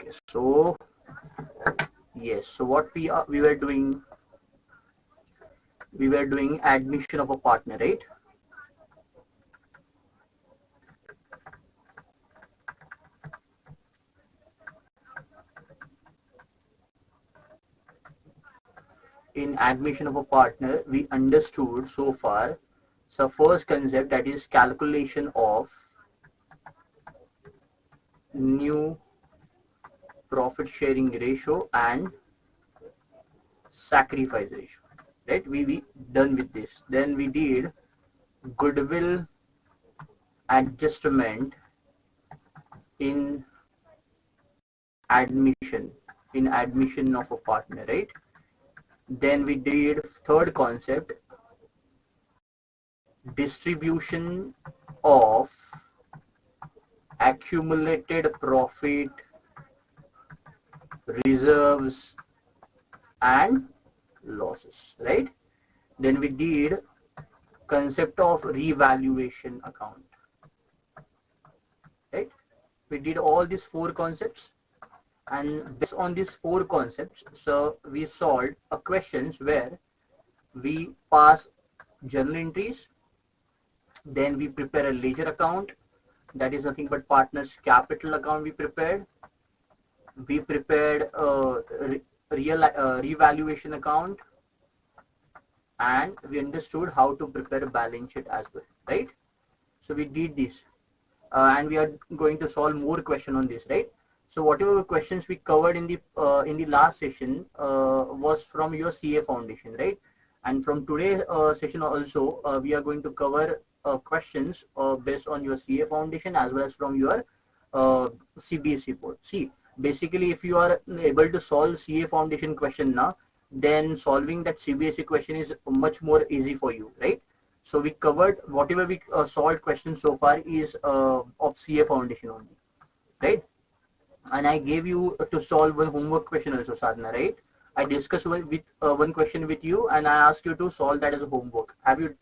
Okay, so yes, so what we were doing, admission of a partner, right? In admission of a partner, we understood so far. So first concept, that is calculation of new profit sharing ratio and sacrifice ratio, right? We done with this. Then we did goodwill adjustment in admission of a partner, right? Then we did third concept, distribution of accumulated profit, reserves and losses, right? Then we did concept of revaluation account, right? We did all these four concepts, and based on these four concepts, so we solved a questions where we pass journal entries, then we prepare a ledger account, that is nothing but partners capital account. We prepared revaluation account, and we understood how to prepare a balance sheet as well, right? So we did this, and we are going to solve more question on this, right? So whatever questions we covered in the last session was from your CA foundation, right? And from today's session also, we are going to cover questions based on your CA foundation as well as from your CBSE board. See, basically, if you are able to solve CA foundation question now, then solving that CBSE question is much more easy for you, right? So we covered whatever we solved questions so far is of CA foundation only, right? And I gave you to solve one homework question also, Sadhana, right? I discussed one question with you, and I asked you to solve that as a homework. Have you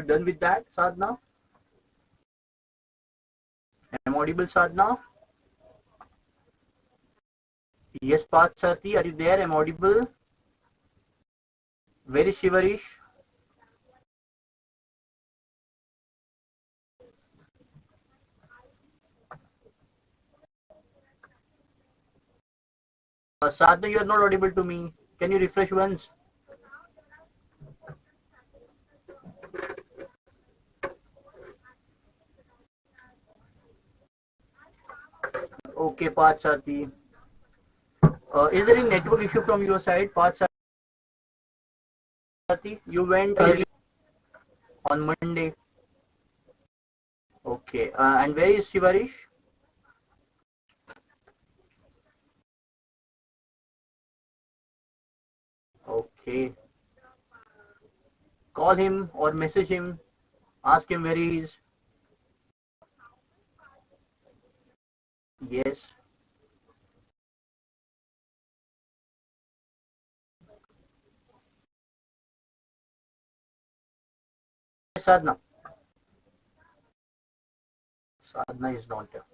done with that, Sadhana? Am I audible, Sadhana? Yes, Parth Sarthi, are you there? Am I audible? Very Shivarish. Sadhana, you are not audible to me. Can you refresh once? Okay, Parth Sarthi. Is there any network issue from your side, Parth Sarthi? You went early on Monday. Okay, and where is Shivarish? Okay. Call him or message him. Ask him where he is. Yes. Sadhana. Sadhana is not there.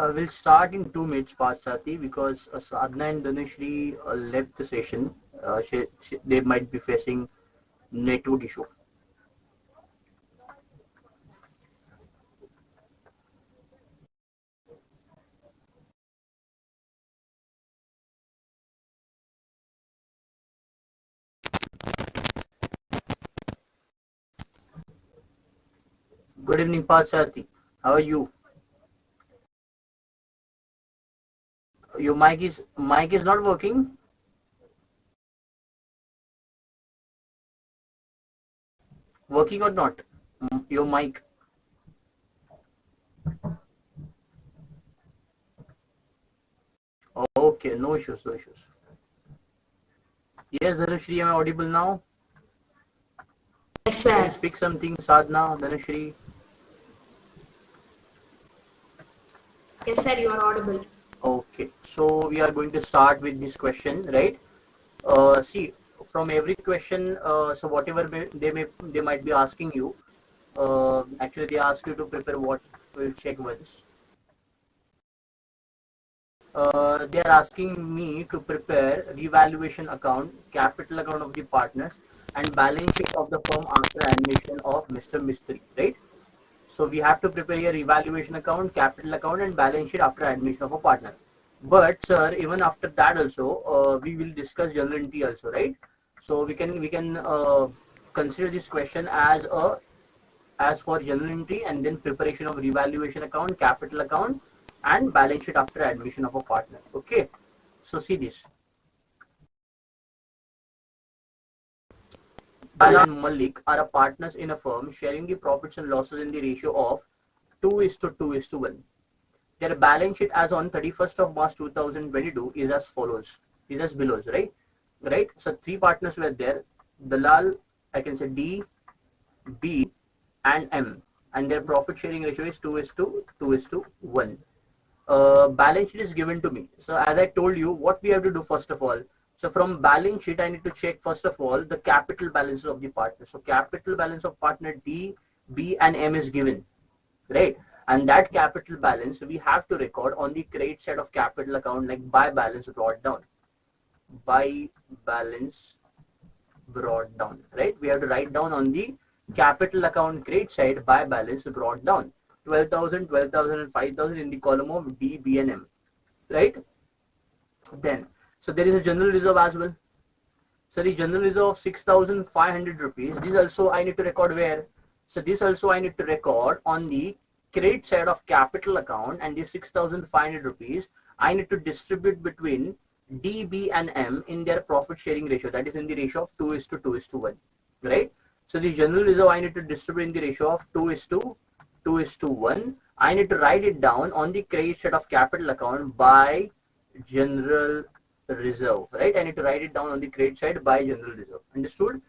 We'll start in 2 minutes, Parsati, because Sadhana and Dhanashri left the session. They might be facing network issue. Good evening, Parsati. How are you? Your mic is not working. Working or not? Your mic. Okay, no issues, no issues. Yes, Dhanushri, am I audible now? Yes, Can you sir. speak something, Sadhna, Dhanushri? Yes, sir, you are audible. Okay, so we are going to start with this question, right? See, from every question, so whatever they might be asking you, actually they ask you to prepare what. We'll check once. They are asking me to prepare revaluation account, capital account of the partners, and balance sheet of the firm after admission of Mr. Mistry, right? So we have to prepare a revaluation account, capital account, and balance sheet after admission of a partner. But sir, even after that also, we will discuss journal entry also, right? So we can consider this question as for journal entry and then preparation of revaluation account, capital account, and balance sheet after admission of a partner. Okay. So see this. Bala and Malik are partners in a firm sharing the profits and losses in the ratio of 2:2:1. Their balance sheet as on 31st of March 2022 is as follows. Is as below, right? Right. So three partners were there. Dalal, I can say D, B, and M, and their profit sharing ratio is 2:1. Balance sheet is given to me. So as I told you, what we have to do first of all. So from balance sheet, I need to check first of all the capital balance of the partner. So capital balance of partner D, B, and M is given, right? And that capital balance we have to record on the credit side of capital account, like by balance brought down. By balance brought down, right? We have to write down on the capital account credit side by balance brought down. 12,000, 12,000, and 5,000 in the column of D, B, and M, right? Then, so there is a general reserve as well. So the general reserve of 6,500 rupees. This also I need to record where? So this also I need to record on the credit side of capital account, and this 6,500 rupees I need to distribute between D, B, and M in their profit sharing ratio. That is in the ratio of 2:2:1, right? So the general reserve I need to distribute in the ratio of 2:2:1. I need to write it down on the credit side of capital account by general reserve, right? I need to write it down on the credit side by general reserve. Understood?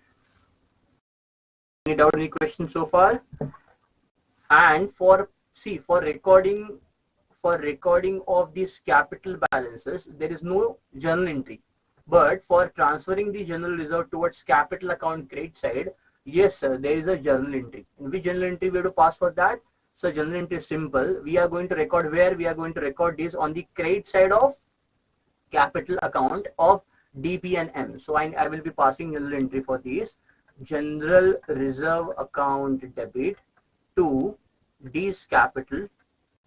Any doubt, any questions so far? And for recording of these capital balances, there is no journal entry. But for transferring the general reserve towards capital account credit side, yes sir, there is a journal entry. In which journal entry we have to pass for that? So journal entry is simple. We are going to record where? We are going to record this on the credit side of capital account of DP and M. So I will be passing general entry for these. General reserve account debit to D's capital,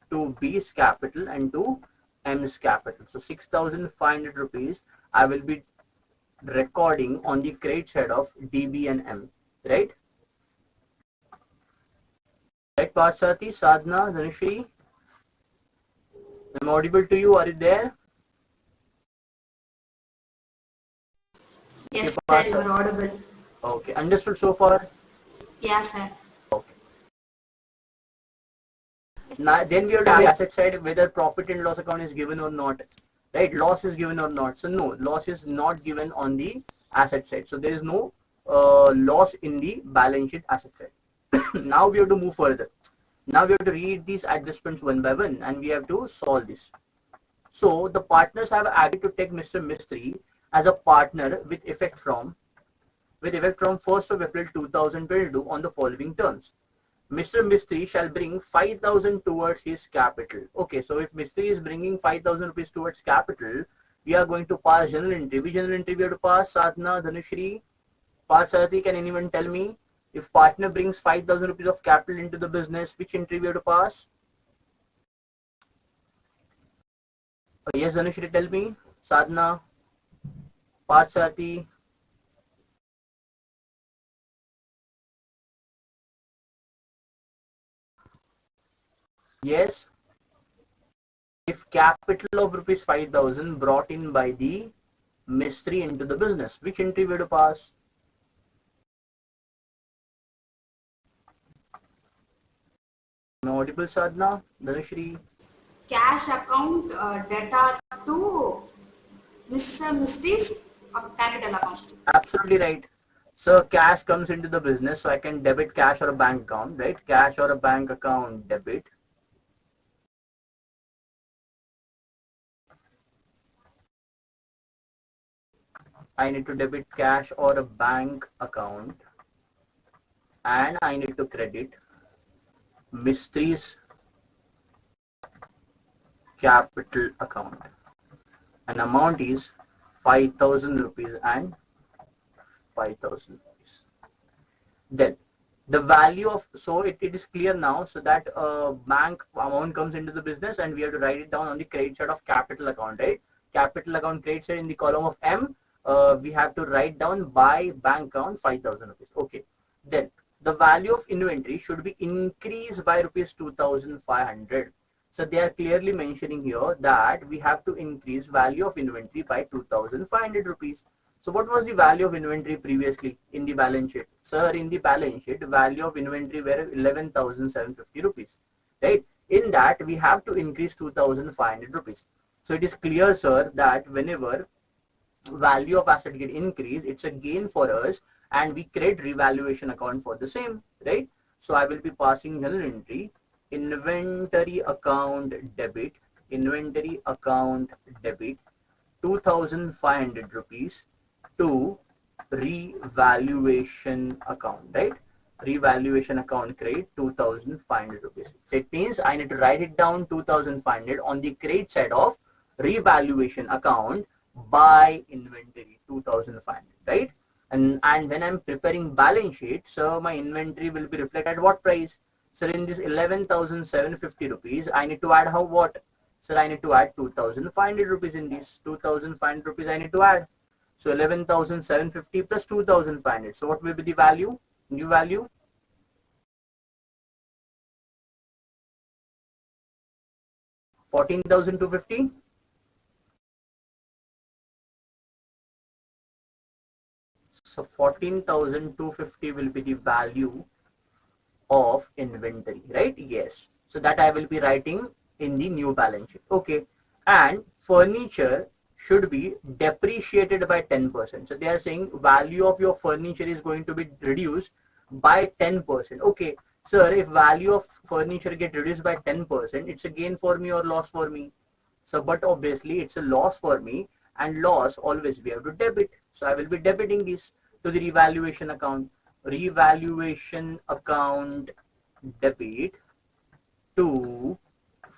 to B's capital, and to M's capital. So 6,500 rupees I will be recording on the credit side of DB and M. Right? Right, Parsati, Sadhna, Dhanushri? Am I audible to you? Are you there? Yes, Okay, sir, you are audible. okay, understood so far? Yes, sir. Okay. Now, then we have to asset side whether profit and loss account is given or not, right? Loss is given or not. So no, loss is not given on the asset side. So there is no loss in the balance sheet asset side. Now we have to move further. Now we have to read these adjustments one by one, and we have to solve this. So the partners have agreed to take Mr. Mistry as a partner with effect from 1st of April 2022 on the following terms. Mr. Mistry shall bring 5,000 towards his capital. Okay, so if Mistry is bringing 5,000 rupees towards capital, we are going to pass general entry. Which general entry we have to pass? Sadhna, Dhanushri, Parsarati, can anyone tell me? If partner brings 5,000 rupees of capital into the business, which entry we have to pass? Yes, Dhanushri, tell me. Sadhna, Parsarati. Yes. if capital of rupees 5,000 brought in by the mystery into the business, which entry will to pass? Am I audible, Sadhna? Dhanashri? Cash account debtor to Mr. Mystery's capital account. Absolutely right. So cash comes into the business, so I can debit cash or a bank account, right? Cash or a bank account debit. I need to debit cash or a bank account, and I need to credit Mystery's capital account. An amount is 5,000 rupees and 5,000 rupees. Then the value of, so it is clear now, so that bank amount comes into the business and we have to write it down on the credit side of capital account, right? Capital account credit side in the column of M, we have to write down by bank account 5,000 rupees. Okay. Then the value of inventory should be increased by rupees 2,500. So they are clearly mentioning here that we have to increase value of inventory by 2,500 rupees. So what was the value of inventory previously in the balance sheet? Sir, in the balance sheet, value of inventory were 11,750 rupees, right? In that, we have to increase 2,500 rupees. So it is clear, sir, that whenever value of asset get increased, it's a gain for us, and we create revaluation account for the same, right? So I will be passing an entry, inventory account debit, 2,500 rupees to revaluation account, right? Revaluation account credit 2,500 rupees. So it means I need to write it down 2,500 on the credit side of revaluation account by inventory 2,500, right? And when I'm preparing balance sheet, so my inventory will be reflected at what price? So in this 11,750 rupees, I need to add how what? So I need to add 2,500 rupees in this. 2,500 rupees I need to add. So 11,750 plus 2,500. So what will be the value? New value? 14,250. So 14,250 will be the value of inventory, right? Yes. So that I will be writing in the new balance sheet. Okay. And furniture should be depreciated by 10%. So they are saying value of your furniture is going to be reduced by 10%. Okay. Sir, if value of furniture get reduced by 10%, it's a gain for me or loss for me? So, but obviously it's a loss for me, and loss always we have to debit. So I will be debiting this to the revaluation account. Revaluation account debit to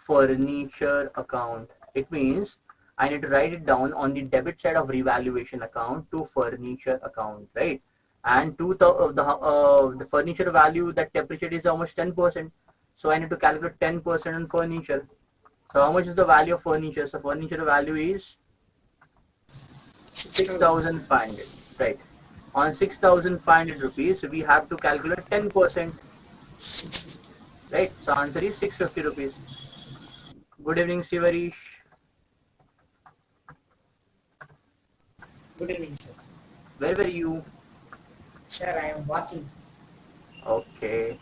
furniture account. It means I need to write it down on the debit side of revaluation account to furniture account, right? And the furniture value that depreciated is almost 10%. So I need to calculate 10% on furniture. So how much is the value of furniture? So furniture value is 6,500, right? On 6,500 rupees, we have to calculate 10%, right? So answer is 650 rupees. Good evening, Sivarish. Good evening, sir. Where were you? Sir, I am walking. Okay.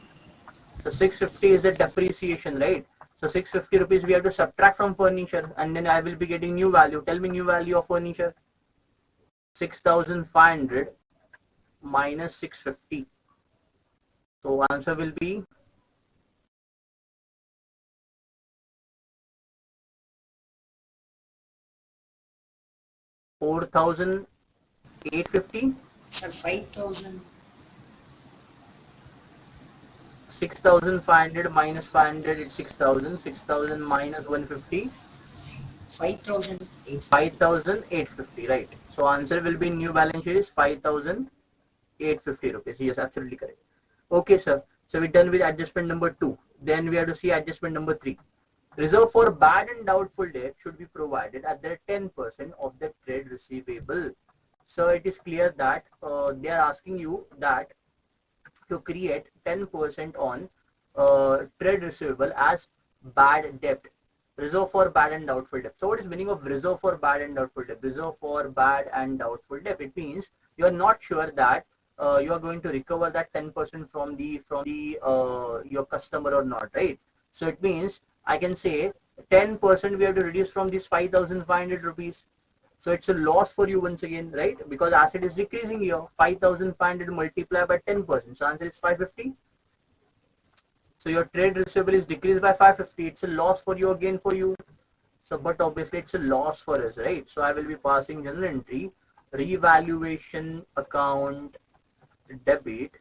So 650 is the depreciation, right? So 650 rupees we have to subtract from furniture, and then I will be getting new value. Tell me new value of furniture. 6,500 minus 650. So answer will be 4,850. Sir, 5,000. 6,500 minus 500 is 6,000. 6,000 minus 150. 5,850. 5,850, right? So answer will be new balance sheet is 5,850 rupees. Yes, absolutely correct. Okay, sir. So we're done with adjustment number 2. Then we have to see adjustment number 3. Reserve for bad and doubtful debt should be provided at the 10% of the trade receivable. So it is clear that they are asking you that to create 10% on trade receivable as bad debt. Reserve for bad and doubtful debt. So what is meaning of reserve for bad and doubtful debt? Reserve for bad and doubtful debt. It means you are not sure that you are going to recover that 10% from the your customer or not, right? So it means I can say 10% we have to reduce from this 5,500 rupees. So it's a loss for you once again, right? Because asset is decreasing here. 5,500 multiplied by 10%. So answer is 550. So your trade receivable is decreased by 550. It's a loss for you again for you. So, but obviously it's a loss for us, right? So I will be passing journal entry, revaluation account debit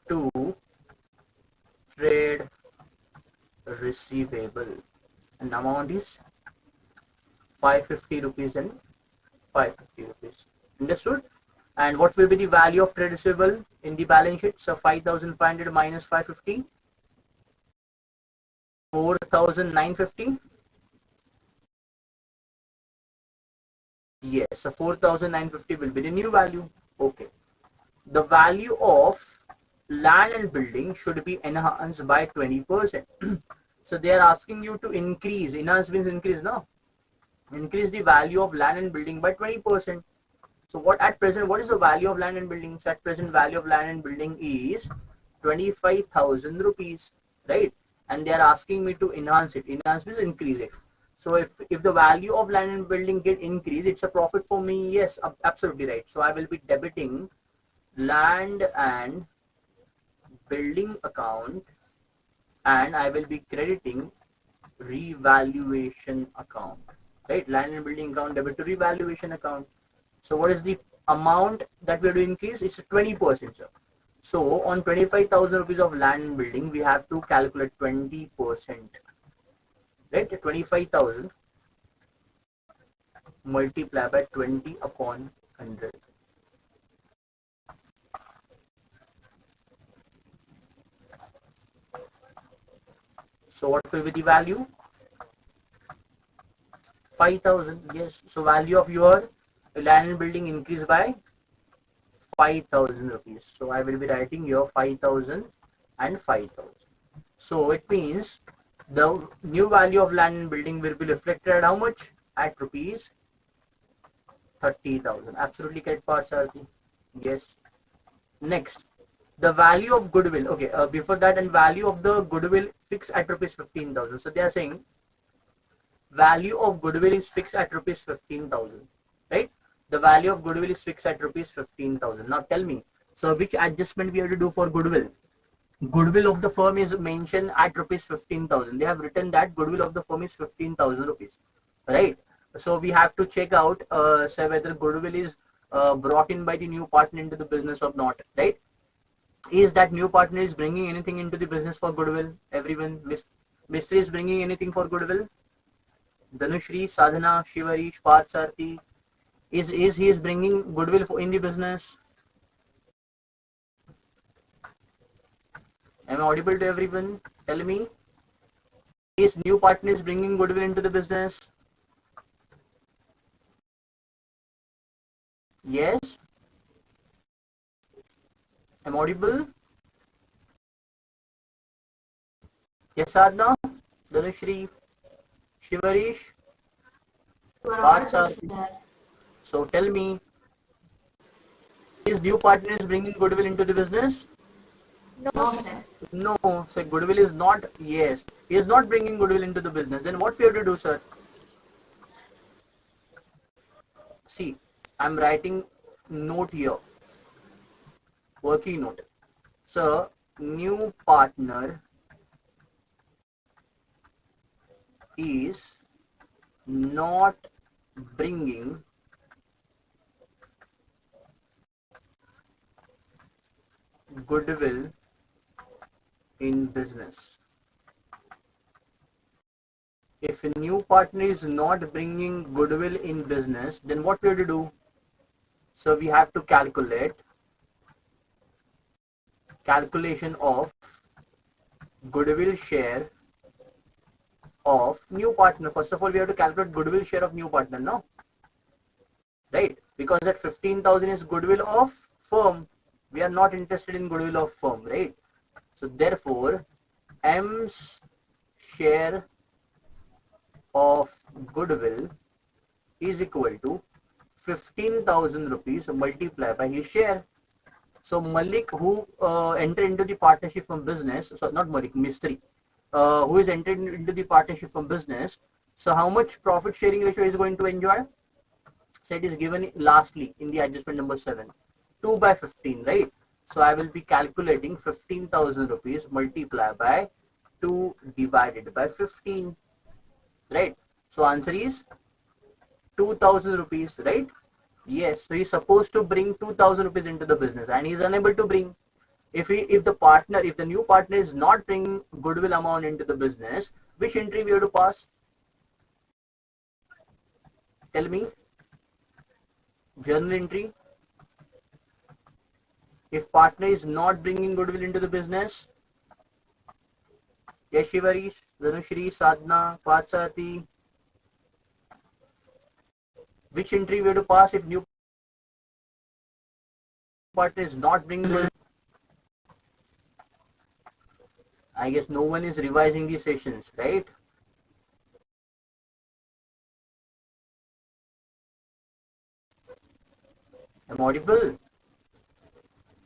to trade receivable. And amount is 550 rupees and 550 rupees. Understood? And what will be the value of trade receivable in the balance sheet? So 5,500 minus 550. 4,950. Yes, so 4,950 will be the new value. Okay. The value of land and building should be enhanced by 20%. So they are asking you to increase. Enhance means increase, no? Increase the value of land and building by 20%. So what at present, what is the value of land and buildings? At present value of land and building is 25,000 rupees, right? And they are asking me to enhance it. Enhance means increase it. So if the value of land and building get increased, it's a profit for me. Yes, absolutely right. So I will be debiting land and building account, and I will be crediting revaluation account, right? Land and building account debit to revaluation account. So what is the amount that we are to increase? It's 20%, sir. So on 25,000 rupees of land and building, we have to calculate 20%, right? 25,000 multiply by 20 upon 100. So what will be the value? 5,000. Yes. So value of your land and building increased by 5,000 rupees. So I will be writing here 5,000 and 5,000. So it means the new value of land and building will be reflected at how much? At rupees 30,000. Absolutely correct, Parsarthi. Yes. Next, the value of goodwill. Okay, before that, and value of the goodwill fixed at rupees 15,000. So they are saying value of goodwill is fixed at rupees 15,000, right? The value of goodwill is fixed at rupees 15,000. Now tell me, so which adjustment we have to do for goodwill? Goodwill of the firm is mentioned at rupees 15,000. They have written that goodwill of the firm is 15,000 rupees, right? So we have to check out say whether goodwill is brought in by the new partner into the business or not, right? Is that new partner is bringing anything into the business for goodwill? Everyone, Mistry is bringing anything for goodwill? Dhanushri, Sadhana, Shivarish, Parsarthi, is he is bringing goodwill in the business? Am I audible to everyone? Tell me. Is new partner is bringing goodwill into the business? Yes. Am I audible? Yes, Sadhana, Dhanushri, Shivarish, Parsarthi. So tell me, is new partner is bringing goodwill into the business? No, sir. No, so goodwill is not, yes, he is not bringing goodwill into the business. Then what we have to do, sir? See, I'm writing note here, working note. So, new partner is not bringing goodwill in business. If a new partner is not bringing goodwill in business, then what we have to do? So we have to calculation of goodwill share of new partner. First of all, we have to calculate goodwill share of new partner, no? Right? Because that 15,000 is goodwill of firm. We are not interested in goodwill of firm, right? So therefore, M's share of goodwill is equal to 15,000 rupees multiplied by his share. So Malik, who entered into the partnership from business, so not Malik, Mistri, who is entered into the partnership from business. So how much profit sharing ratio is going to enjoy? So it is given lastly in the adjustment number 7, 2 by 15, right? So I will be calculating 15,000 rupees multiplied by 2 divided by 15, right? So answer is 2,000 rupees, right? Yes, so he's supposed to bring 2,000 rupees into the business and he's unable to bring. If the new partner is not bringing goodwill amount into the business, which entry we have to pass? Tell me. Journal entry. If partner is not bringing goodwill into the business, Yashivarish, Dhanushri, Sadhna, Patsati, which entry we have to pass if new partner is not bringing goodwill? I guess no one is revising these sessions, right? Am I audible?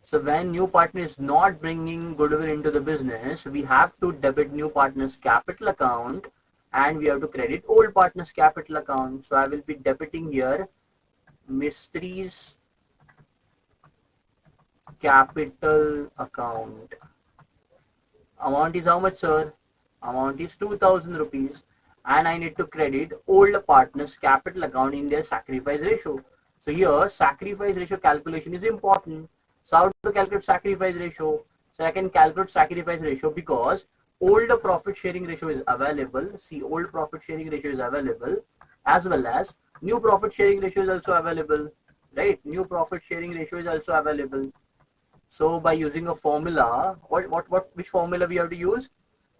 So when new partner is not bringing goodwill into the business, we have to debit new partner's capital account and we have to credit old partner's capital account. So I will be debiting here Mistri's capital account. Amount is how much, sir? Amount is 2,000 rupees and I need to credit old partner's capital account in their sacrifice ratio. So here sacrifice ratio calculation is important. So how to calculate sacrifice ratio? So I can calculate sacrifice ratio because old profit sharing ratio is available. See, old profit sharing ratio is available as well as new profit sharing ratio is also available, right? New profit sharing ratio is also available. So by using a formula, which formula we have to use?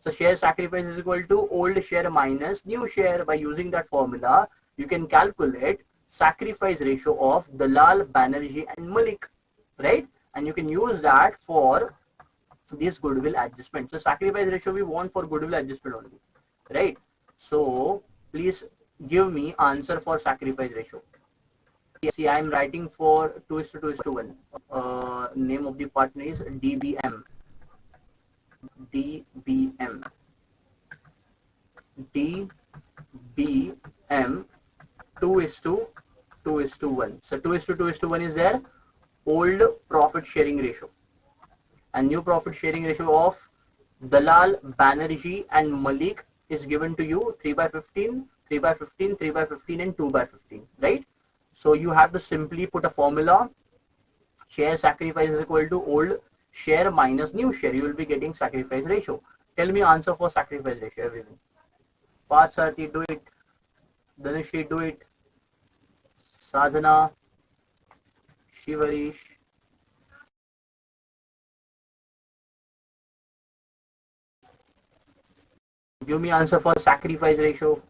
So share sacrifice is equal to old share minus new share. By using that formula, you can calculate sacrifice ratio of Dalal, Banerjee and Malik, right? And you can use that for this goodwill adjustment. So sacrifice ratio we want for goodwill adjustment only, right? So please give me answer for sacrifice ratio. See, I am writing for 2:2:1. Name of the partner is DBM. DBM. DBM 2:2:1. So 2:2:1 is their old profit sharing ratio. And new profit sharing ratio of Dalal, Banerjee and Malik is given to you 3 by 15, 3 by 15, 3 by 15 and 2 by 15, right? So you have to simply put a formula. Share sacrifice is equal to old share minus new share. You will be getting sacrifice ratio. Tell me answer for sacrifice ratio, everything. Patsarthi, do it. Dhanushri, do it. Sadhana, Shivarish. Give me answer for sacrifice ratio.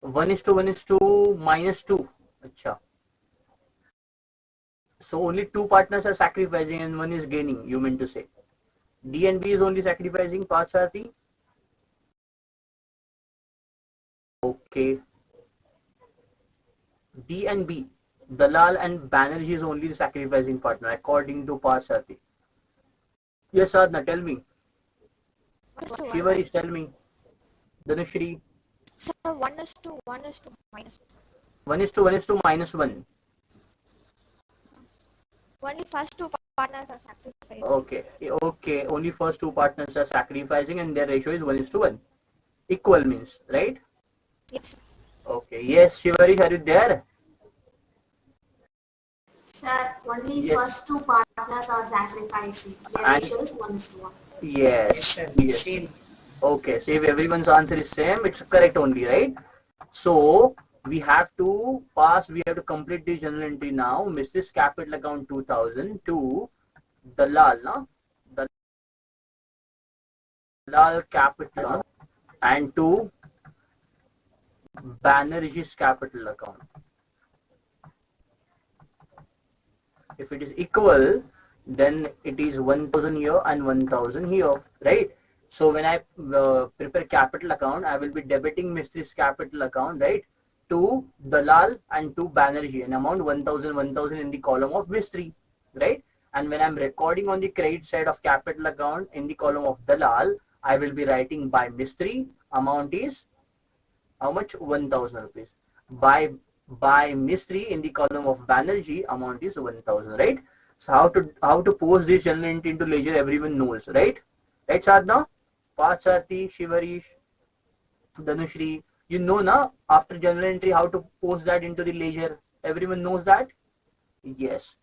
One is to minus 2. Achha. So only two partners are sacrificing and one is gaining, you mean to say. D and B is only sacrificing, Patsarthi. Okay. D and B, Dalal and Banerjee is only the sacrificing partner according to Patsarthi. Yes, Sadhna, tell me. Shivarish, tell me. Dhanushri. So 1:1 minus 1:1 minus 1. only first two partners are sacrificing. Okay. Okay. Only first two partners are sacrificing and their ratio is 1:1. Equal means, right? Yes. Okay. Yes, Shivarish, are you there? Sir, only Yes. first two partners are sacrificing. Their And- ratio is 1:1. Yes, Yes. sir. Yes. Same. Okay. So if everyone's answer is same, it's correct only, right? So we have to pass. We have to complete the journal entry now. Mrs. Capital Account 2000 to Dalal, no? Dalal Capital and to Banerjee's Capital Account. If it is equal, then it is 1000 here and 1000 here, right? So when I prepare capital account, I will be debiting Mistri's capital account, right, to Dalal and to Banerjee, an amount 1000 in the column of Mistri, right? And when I'm recording on the credit side of capital account in the column of Dalal, I will be writing by Mistri, amount is how much? 1000 rupees. By Mistri in the column of Banerjee, amount is 1000, right? So how to post this journal entry into ledger, everyone knows, right? Right, Sadhna? Pachati, Shivarish, Dhanushri, you know now after journal entry how to post that into the ledger. Everyone knows that? Yes.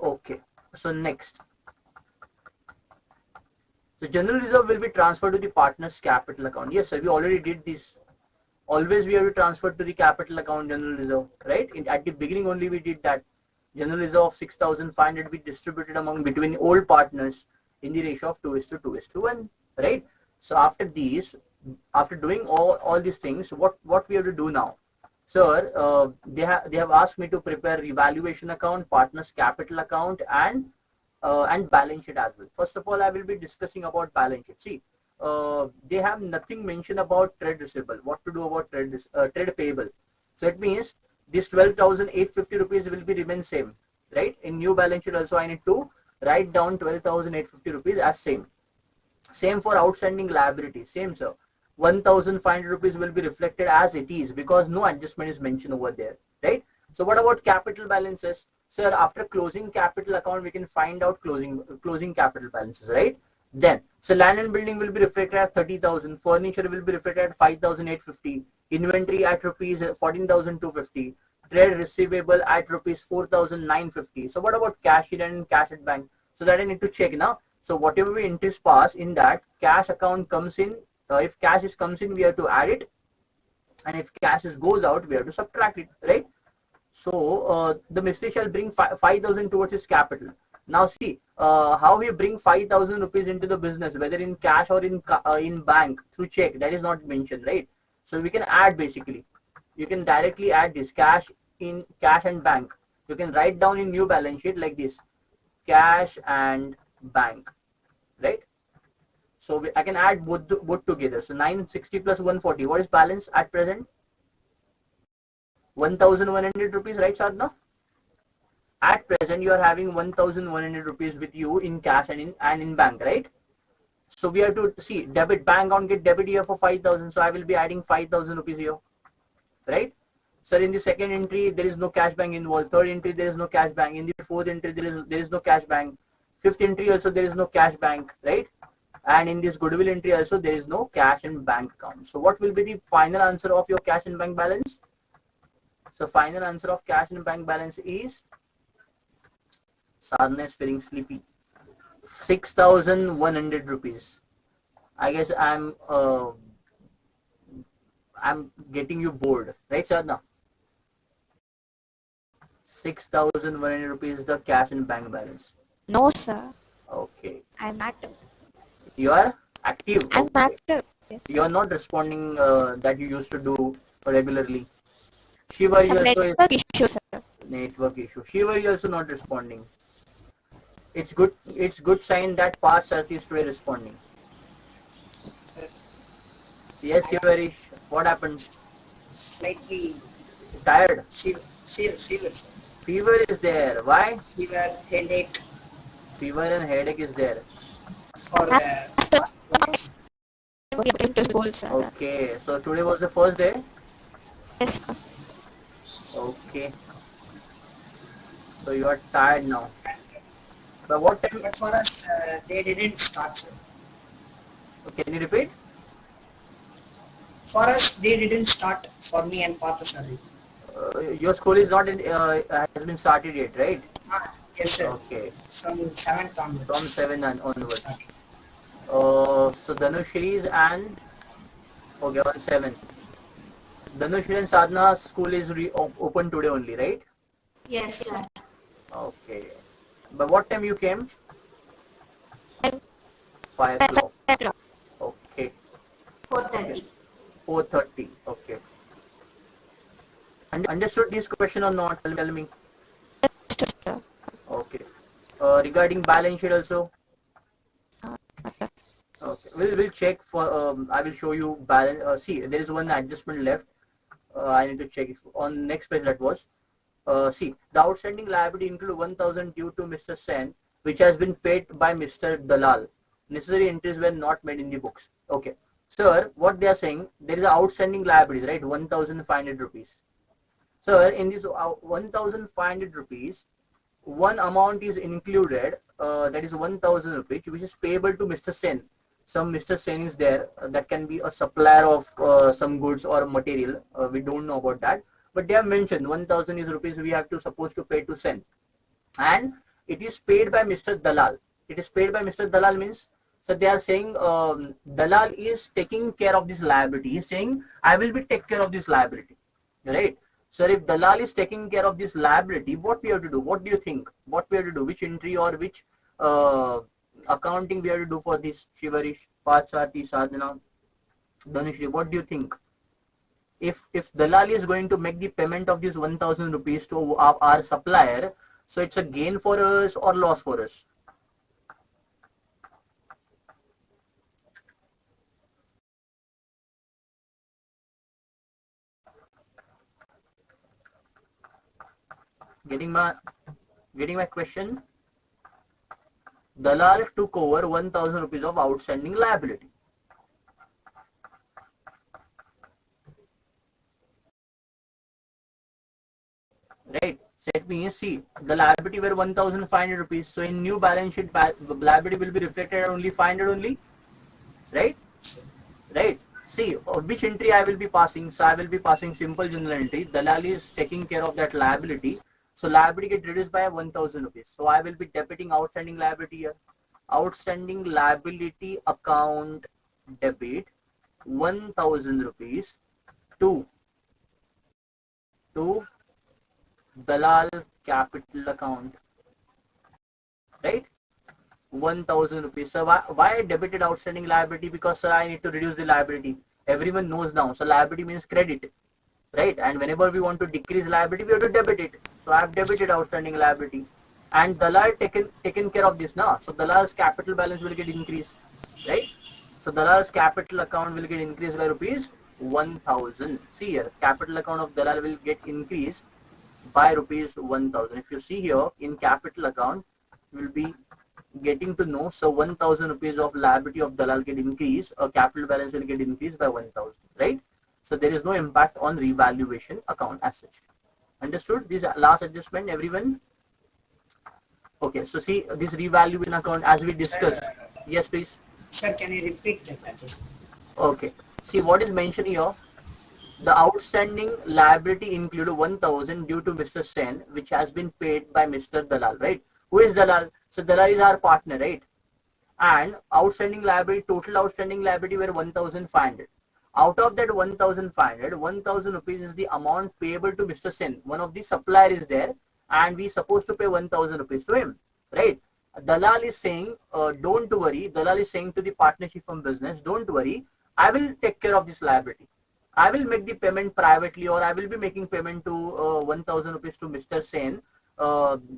Okay. So next. So general reserve will be transferred to the partner's capital account. Yes, sir, we already did this. Always we have to transfer to the capital account general reserve, right? At the beginning only we did that. General reserve of 6,500 be distributed among between all partners in the ratio of 2:1, right? So after these, after doing all these things, what we have to do now? Sir, they have asked me to prepare revaluation account, partners capital account, and balance sheet as well. First of all, I will be discussing about balance sheet. See, they have nothing mentioned about trade receivable. What to do about trade payable? So it means this 12,850 rupees will be remain same, right? In new balance sheet also I need to write down 12,850 rupees as same. Same for outstanding liability. Same, sir. 1,500 rupees will be reflected as it is because no adjustment is mentioned over there, right? So what about capital balances? Sir, after closing capital account, we can find out closing capital balances, right? Then, so land and building will be reflected at 30,000. Furniture will be reflected at 5,850. Inventory at rupees 14,250. Trade receivable at rupees 4,950. So what about cash in and cash at bank? So that I need to check now. So whatever we entries pass in that cash account comes in, if cash comes in, we have to add it, and if cash goes out, we have to subtract it, right? So the Mistri shall bring 5,000 towards his capital. Now see how we bring 5,000 rupees into the business, whether in cash or in bank through check. That is not mentioned, right? So we can add basically. You can directly add this cash in cash and bank. You can write down in new balance sheet like this: cash and bank, right? So I can add both together. So 960 plus 140. What is balance at present? 1,100 rupees, right, Sadhna? At present, you are having 1,100 rupees with you in cash and in bank, right? So we have to see debit bank account get debit here for 5,000. So I will be adding 5,000 rupees here, right? So in the second entry, there is no cash bank involved. Third entry, there is no cash bank. In the fourth entry, there is no cash bank. Fifth entry also there is no cash bank, right? And in this goodwill entry also there is no cash and bank account. So what will be the final answer of your cash and bank balance? So final answer of cash and bank balance is, Sadhana is feeling sleepy, 6,100 rupees. I guess I'm getting you bored, right, Sadhana? 6,100 rupees the cash and bank balance. No, sir. Okay. I'm active. You are active. I'm Okay. active. Yes. You are not responding that you used to do regularly. Shivari Some also is network issue, sir. network issue. Shivari also not responding. It's good. It's good sign that past Sarthi is today responding. Sir, Yes, I Shivari. What happened? slightly Tired. fever, sir. Fever is there. Why? Fever, headache Fever and headache is there. for past 1 month. Going to school, sir. Okay. So today was the first day. Yes, sir. Okay. So you are tired now. But what time? But for us, they didn't start, sir. Can you repeat? For us, they didn't start for me and Partha, sir. Your school is not in, has been started yet, right? Yes, sir. Okay, From 7th onwards. from 7 and onwards. Okay. So Dhanushri's and okay on 7th. Dhanushri and Sadhna's school is open today only, right? Yes, sir. Okay. But what time you came? 5 5 o'clock. o'clock. Okay. 4:30. 4:30. Okay. Understood this question or not? Tell me. Understood, sir. Okay. Regarding balance sheet also. Okay. Okay. We'll check for. I will show you balance. See, there is one adjustment left. I need to check it on next page. That was. See, the outstanding liability include 1,000 due to Mr. Sen, which has been paid by Mr. Dalal. Necessary entries were not made in the books. Okay. Sir, what they are saying, there is an outstanding liability, right? 1,500 rupees. Sir, in this 1,500 rupees, one amount is included, that is 1,000 rupees, which is payable to Mr. Sen. Some Mr. Sen is there, that can be a supplier of some goods or material. We don't know about that, but they have mentioned 1,000 is rupees we have to supposed to pay to Sen, and it is paid by Mr. Dalal. It is paid by Mr. Dalal means, so they are saying Dalal is taking care of this liability. He is saying I will be take care of this liability, right? So if Dalal is taking care of this liability, what we have to do? What do you think? What we have to do? Which entry or which accounting we have to do for this? Shivarish, Pachati, Sadhana, Dhanushri, what do you think? If Dalal is going to make the payment of this 1,000 rupees to our supplier, so it's a gain for us or loss for us? Getting my question? Dalal took over 1,000 rupees of outstanding liability. Right? So it means, see, the liability were 1,500 rupees. So in new balance sheet, liability will be reflected at only 500 only. Right? Right? See, which entry I will be passing? So I will be passing simple general entry. Dalal is taking care of that liability. So liability get reduced by 1,000 rupees. So I will be debiting outstanding liability here. Outstanding liability account debit 1,000 rupees to Dalal capital account, right? 1,000 rupees. So why I debited outstanding liability? Because sir, I need to reduce the liability. Everyone knows now. So liability means credit, right? And whenever we want to decrease liability, we have to debit it. So I have debited outstanding liability, and Dalal taken care of this now. So Dalal's capital balance will get increased, right? So Dalal's capital account will get increased by rupees 1,000. See here, capital account of Dalal will get increased by rupees 1,000. If you see here in capital account, you will be getting to know, so 1,000 rupees of liability of Dalal get increased, a capital balance will get increased by 1,000, right? So there is no impact on revaluation account as such. Understood? This last adjustment, everyone? Okay, so see this revaluation account as we discussed. Yes, please. Sir, can you repeat that adjustment? Okay. See what is mentioned here. The outstanding liability include 1,000 due to Mr. Sen, which has been paid by Mr. Dalal, right? Who is Dalal? So Dalal is our partner, right? And outstanding liability, total outstanding liability were 1,500. Out of that 1,500, 1,000 rupees is the amount payable to Mr. Sen. One of the supplier is there, and we supposed to pay 1,000 rupees to him, right? Dalal is saying, don't worry. Dalal is saying to the partnership from business, don't worry. I will take care of this liability. I will make the payment privately, or I will be making payment to 1,000 rupees to Mr. Sen.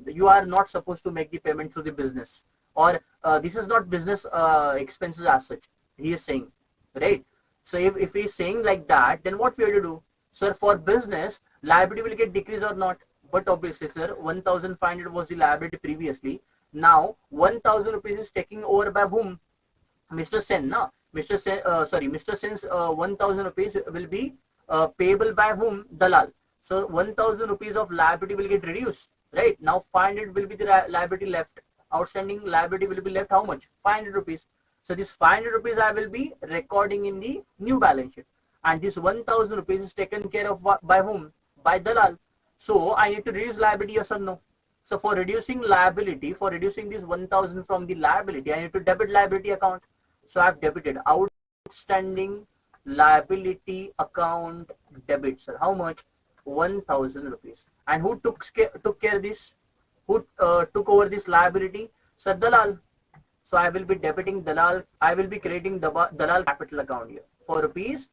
You are not supposed to make the payment through the business, or this is not business expenses as such. He is saying, right? So if he is saying like that, then what we have to do? Sir, for business, liability will get decreased or not? But obviously, sir, 1,500 was the liability previously. Now 1,000 rupees is taking over by whom? Mr. Sen, no? Mr. Sen, Mr. Sen's 1,000 rupees will be payable by whom? Dalal. So 1,000 rupees of liability will get reduced, right? Now 500 will be the liability left. Outstanding liability will be left how much? 500 rupees. So this 500 rupees I will be recording in the new balance sheet. And this 1,000 rupees is taken care of by whom? By Dalal. So I need to reduce liability, yes or no? So for reducing liability, for reducing this 1000 from the liability, I need to debit liability account. So I've debited outstanding liability account debit, sir. How much? 1000 rupees. And who took care of this? Who took over this liability? Sir, Dalal. So I will be debiting Dalal. I will be creating Dalal capital account here for rupees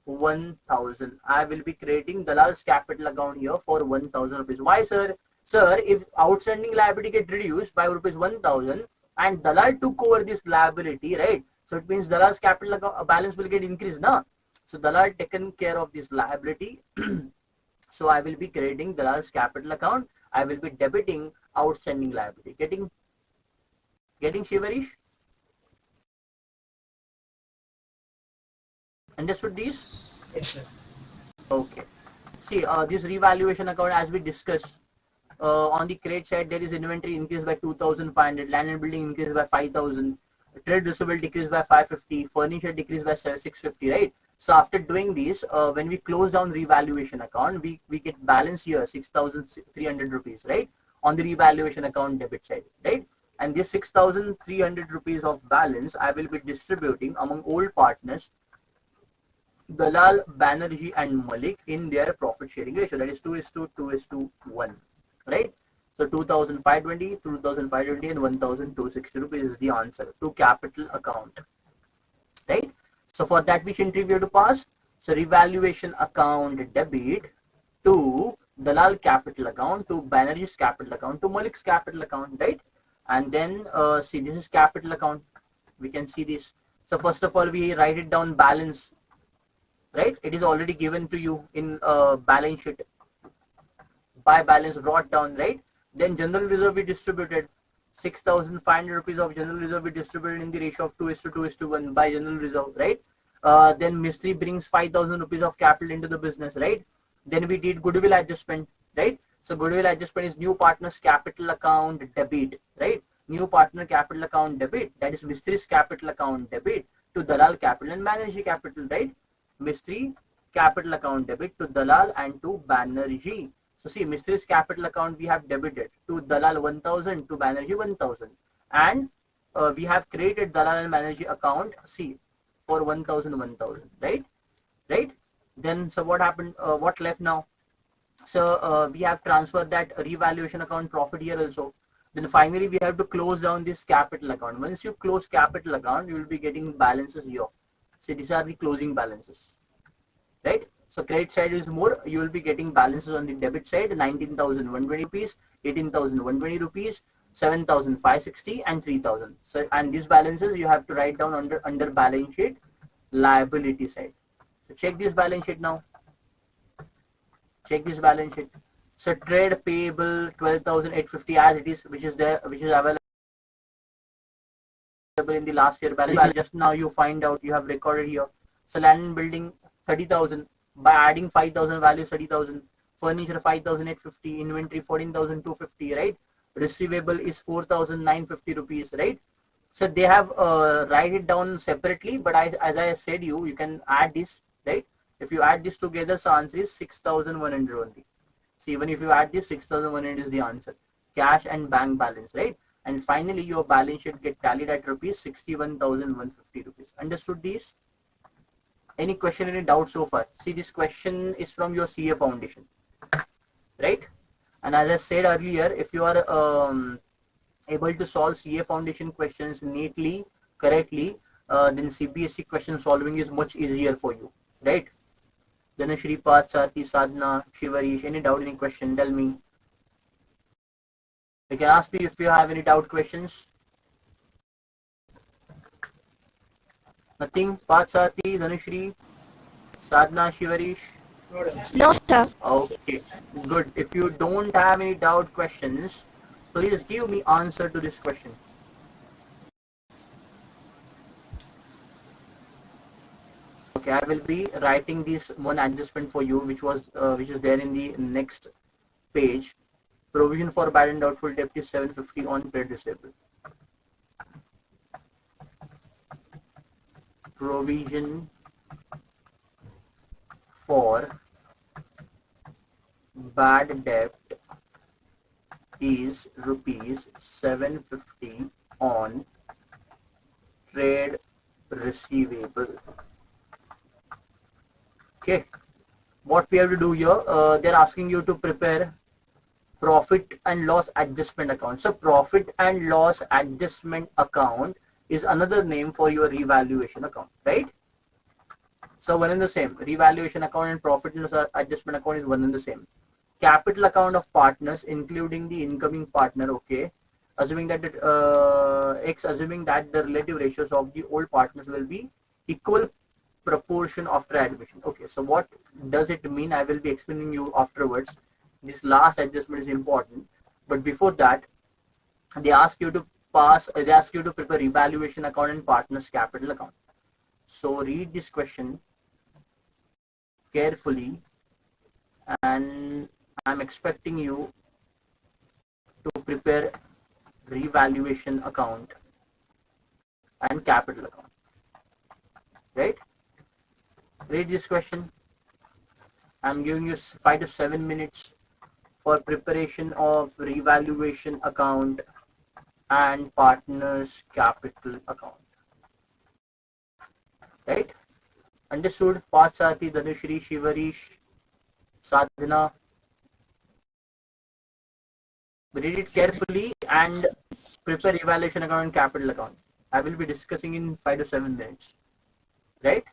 1000. I will be creating Dalal's capital account here for 1000 rupees. Why, sir? Sir, if outstanding liability get reduced by rupees 1000 and Dalal took over this liability, right? So it means Dalal's capital account, balance will get increased, na? So Dalal taken care of this liability. So I will be creating Dalal's capital account. I will be debiting outstanding liability. Getting Shivarish? Understood these? Yes, sir. Okay. See, this revaluation account, as we discussed, on the credit side, there is inventory increased by 2,500, land and building increased by 5,000, trade receivable decreased by 550, furniture decreased by 650, right? So after doing this, when we close down revaluation account, we get balance here 6,300 rupees, right? On the revaluation account debit side, right? And this 6,300 rupees of balance, I will be distributing among old partners, Dalal, Banerjee and Malik in their profit sharing ratio, that is 2:2:1, right? So 2,520, 2,520 and 1,260 rupees is the answer to capital account, right? So for that which entry we have to pass? So revaluation account debit to Dalal capital account, to Banerjee's capital account, to Malik's capital account, right? And then see, this is capital account. We can see this. So first of all, we write it down balance, right? It is already given to you in balance sheet by balance brought down, right? Then general reserve we distributed 6,500 rupees of general reserve we distributed in the ratio of 2:2:1 by general reserve, right? Then Mystery brings 5,000 rupees of capital into the business, right? Then we did goodwill adjustment, right? So goodwill adjustment is new partner's capital account debit, right? New partner capital account debit, that is Mystery's capital account debit to Dalal capital and Banerjee capital, right? Mystery capital account debit to Dalal and to Banerjee. So see, Mystery's capital account we have debited to Dalal 1,000, to Banerjee 1,000, and we have created Dalal and Banerjee account, see, for 1,000, 1,000, right? Right? Then so what happened? What left now? So we have transferred that revaluation account profit here also. Then finally we have to close down this capital account. Once you close capital account, you will be getting balances here. So these are the closing balances, right? So credit side is more, you will be getting balances on the debit side, 19,120 rupees, 18,120 rupees, 7,560 and 3,000. So and these balances you have to write down under balance sheet liability side. So check this balance sheet now. Check this balance sheet. So trade payable 12,850 as it is, which is there, which is available in the last year balance. Just now you find out, you have recorded here. So land and building 30,000, by adding 5,000 values 30,000, furniture 5,850, inventory 14,250, right? Receivable is 4,950 rupees, right? So they have write it down separately, but as I said you can add this, right? If you add this together, so answer is 6,100 only. So even if you add this, 6,100 is the answer. Cash and bank balance, right? And finally your balance sheet get tallied at rupees 61,150 rupees. Understood these? Any question, any doubt so far? See, this question is from your CA foundation, right? And as I said earlier, if you are able to solve CA foundation questions neatly, correctly, then CBSE question solving is much easier for you, right? Dhanashri, Path, Sarthi, Sadhana, Shivarish, any doubt, any question, tell me. You can ask me if you have any doubt questions. Nothing? Path, Sarthi, Dhanashri, Sadhana, Shivarish? No, sir. Okay, good. If you don't have any doubt questions, please give me answer to this question. Okay, I will be writing this one adjustment for you, which is there in the next page. Provision for bad and doubtful debt is 750 on trade receivable. Provision for bad debt is rupees 750 on trade receivable. Okay, what we have to do here, they're asking you to prepare profit and loss adjustment account. So profit and loss adjustment account is another name for your revaluation account, right? So one and the same. Revaluation account and profit and loss adjustment account is one and the same. Capital account of partners, including the incoming partner. Okay, assuming that assuming that the relative ratios of the old partners will be equal proportion after admission. Okay, so what does it mean? I will be explaining you afterwards. This last adjustment is important, but before that, they ask you to they ask you to prepare evaluation account and partners capital account. So read this question carefully, and I'm expecting you to prepare revaluation account and capital account, right? Read this question. I'm giving you 5 to 7 minutes for preparation of revaluation account and partners capital account, right? Understood? Patsati, Dhanushri, Shivarish, Sadhana. Read it carefully and prepare evaluation account and capital account. I will be discussing in 5 to 7 minutes, right?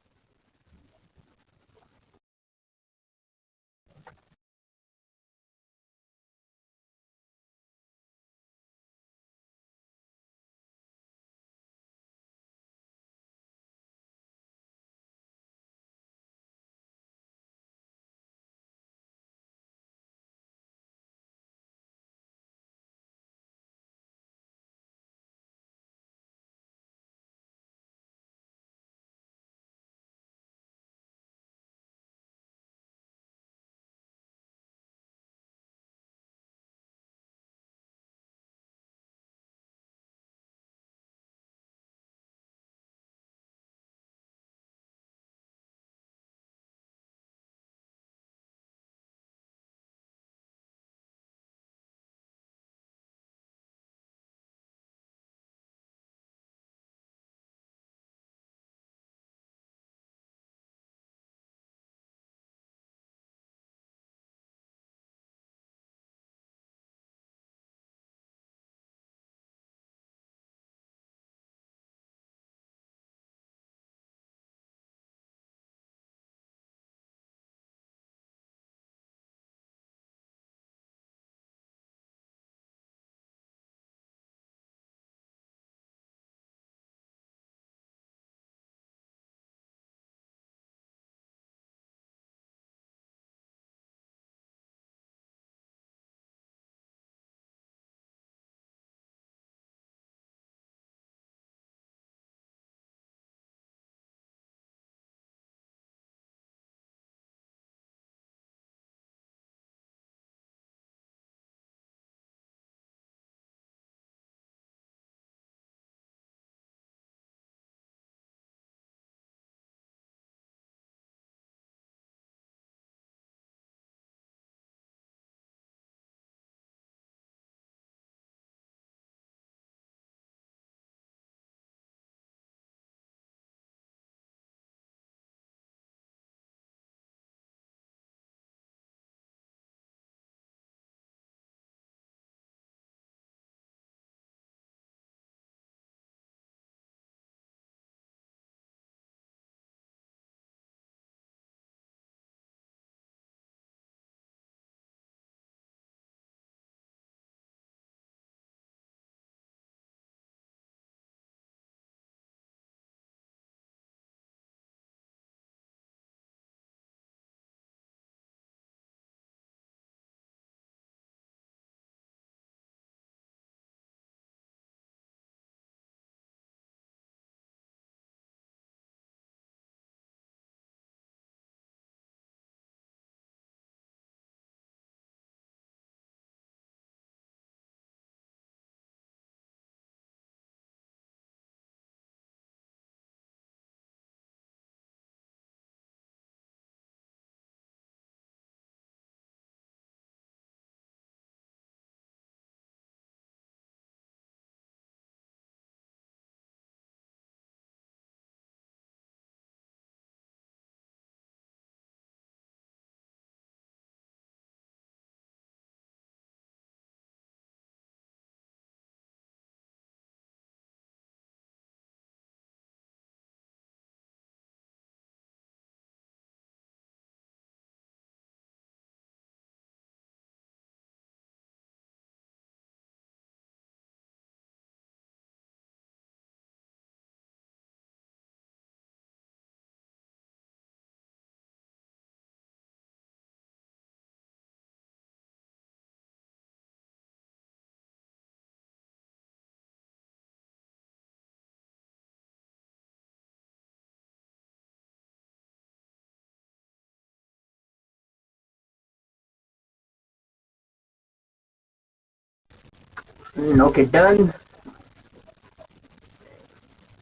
Okay, done.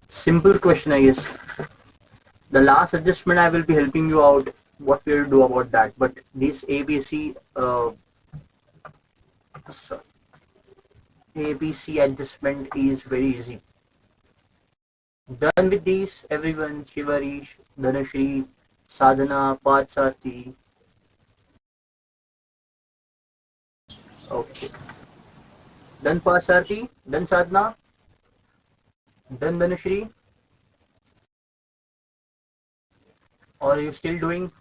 Simple question, I guess. The last adjustment I will be helping you out what we will do about that. But this ABC sorry, ABC adjustment is very easy. Done with these, everyone. Shivarish, Dhanashri, Sadhana, Patsarthi. Okay. Done Patsarthi, done Sadhana, done Dhanashri. Or are you still doing?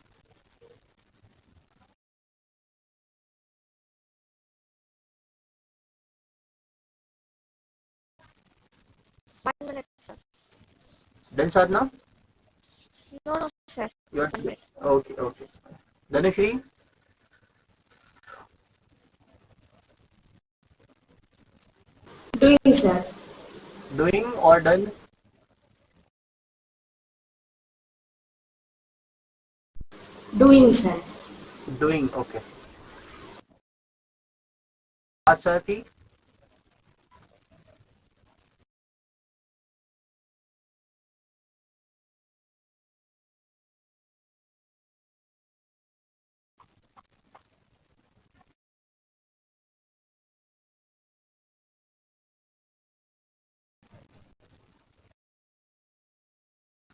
1 minute, sir. Done Sadhana? No, sir. You're 1 minute. okay, okay. Dhanashri? Doing, sir. Doing or done? Doing, sir. Doing, okay. Patsarthi?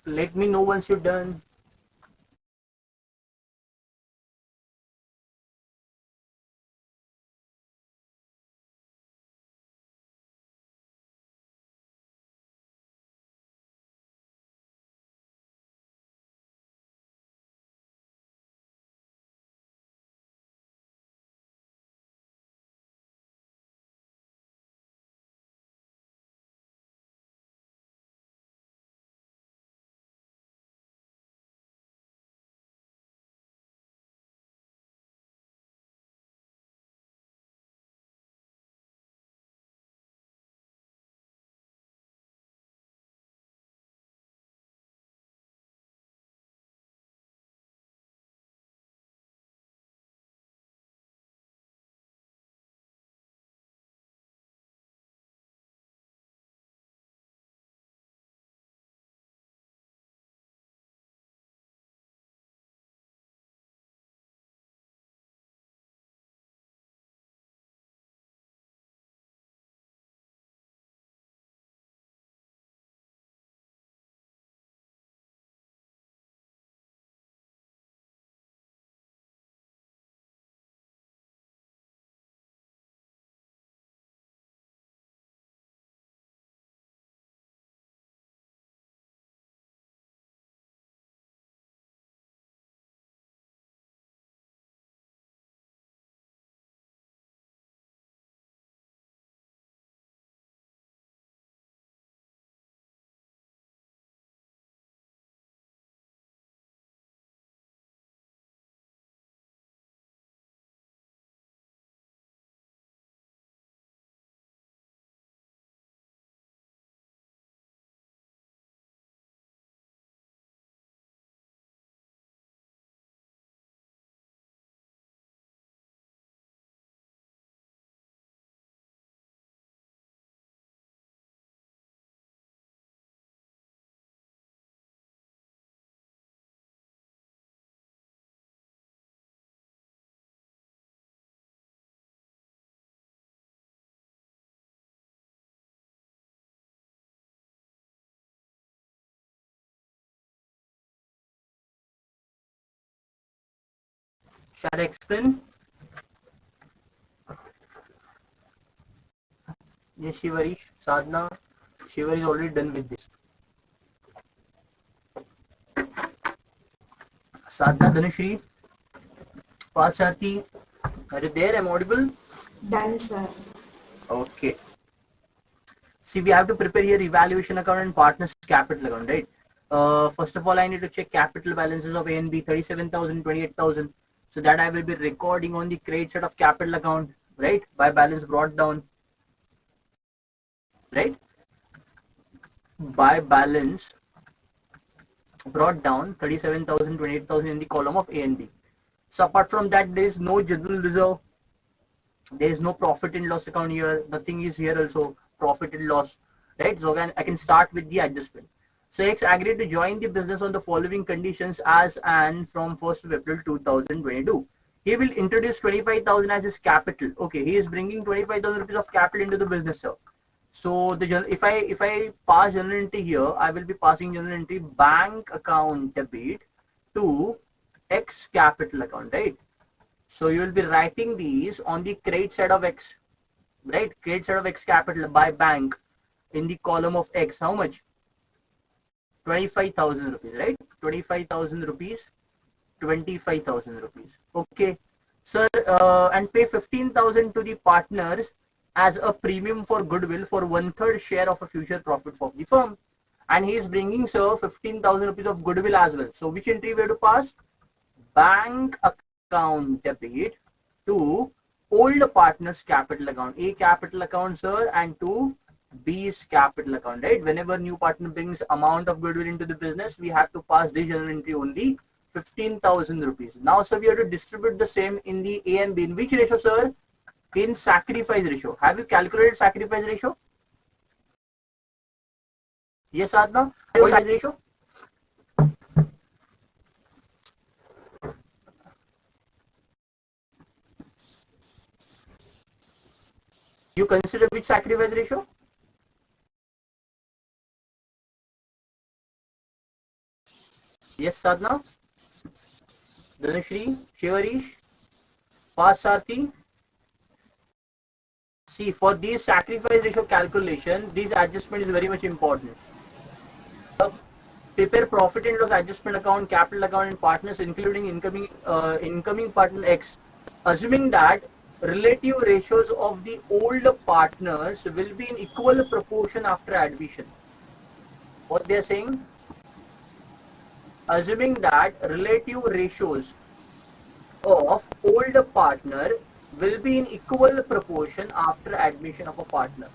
Let me know once you're done. Shall I explain? Yes, Shivarish, Sadhana. Shivar is already done with this. Sadhana, Dhanashri, Patsarthi. Are you there? I'm audible? Done, sir. Okay. See, we have to prepare here evaluation account and partners capital account, right? First of all, I need to check capital balances of A and B, 37,000, 28,000. So that I will be recording on the credit side of capital account, right? By balance brought down, right? By balance brought down 37,000, 28,000 in the column of A and B. So apart from that, there is no general reserve. There is no profit and loss account here. Nothing is here also profit and loss, right? So I can start with the adjustment. So X agreed to join the business on the following conditions as and from 1st of April 2022. He will introduce 25,000 as his capital. Okay, he is bringing 25,000 rupees of capital into the business, sir. So if I pass journal entry here, I will be passing journal entry bank account debit to X capital account, right? So you will be writing these on the credit side of X, right? Credit side of X capital by bank in the column of X. How much? 25,000 rupees, right? 25,000 rupees, 25,000 rupees. Okay, sir, and pay 15,000 to the partners as a premium for goodwill for 1/3 share of a future profit of the firm. And he is bringing, sir, 15,000 rupees of goodwill as well. So which entry we have to pass? Bank account debit to old partners capital account, A capital account, sir, and to B's capital account, right? Whenever new partner brings amount of goodwill into the business, we have to pass this journal entry only 15,000 rupees. Now, sir, we have to distribute the same in the A and B. In which ratio, sir? In sacrifice ratio. Have you calculated sacrifice ratio? Yes, Sadhna? Sacrifice ratio? You consider which sacrifice ratio? Yes, Sadhna? Dhanashri, Shivarish, Pasarthi. See, for this sacrifice ratio calculation, this adjustment is very much important. Prepare profit and loss adjustment account, capital account, and partners, including incoming partner X, assuming that relative ratios of the old partners will be in equal proportion after admission. What they are saying? Assuming that relative ratios of old partner will be in equal proportion after admission of a partner.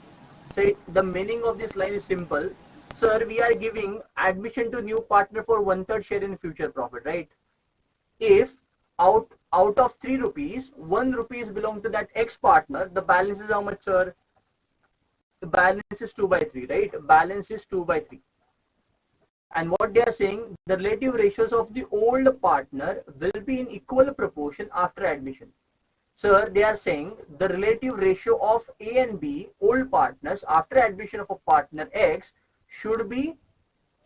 So the meaning of this line is simple. Sir, we are giving admission to new partner for 1/3 share in future profit, right? If out of 3 rupees, 1 rupees belong to that X partner, the balance is how much, sir? The balance is 2/3, right? Balance is 2/3. And what they are saying, the relative ratios of the old partner will be in equal proportion after admission. Sir, they are saying the relative ratio of A and B, old partners, after admission of a partner X should be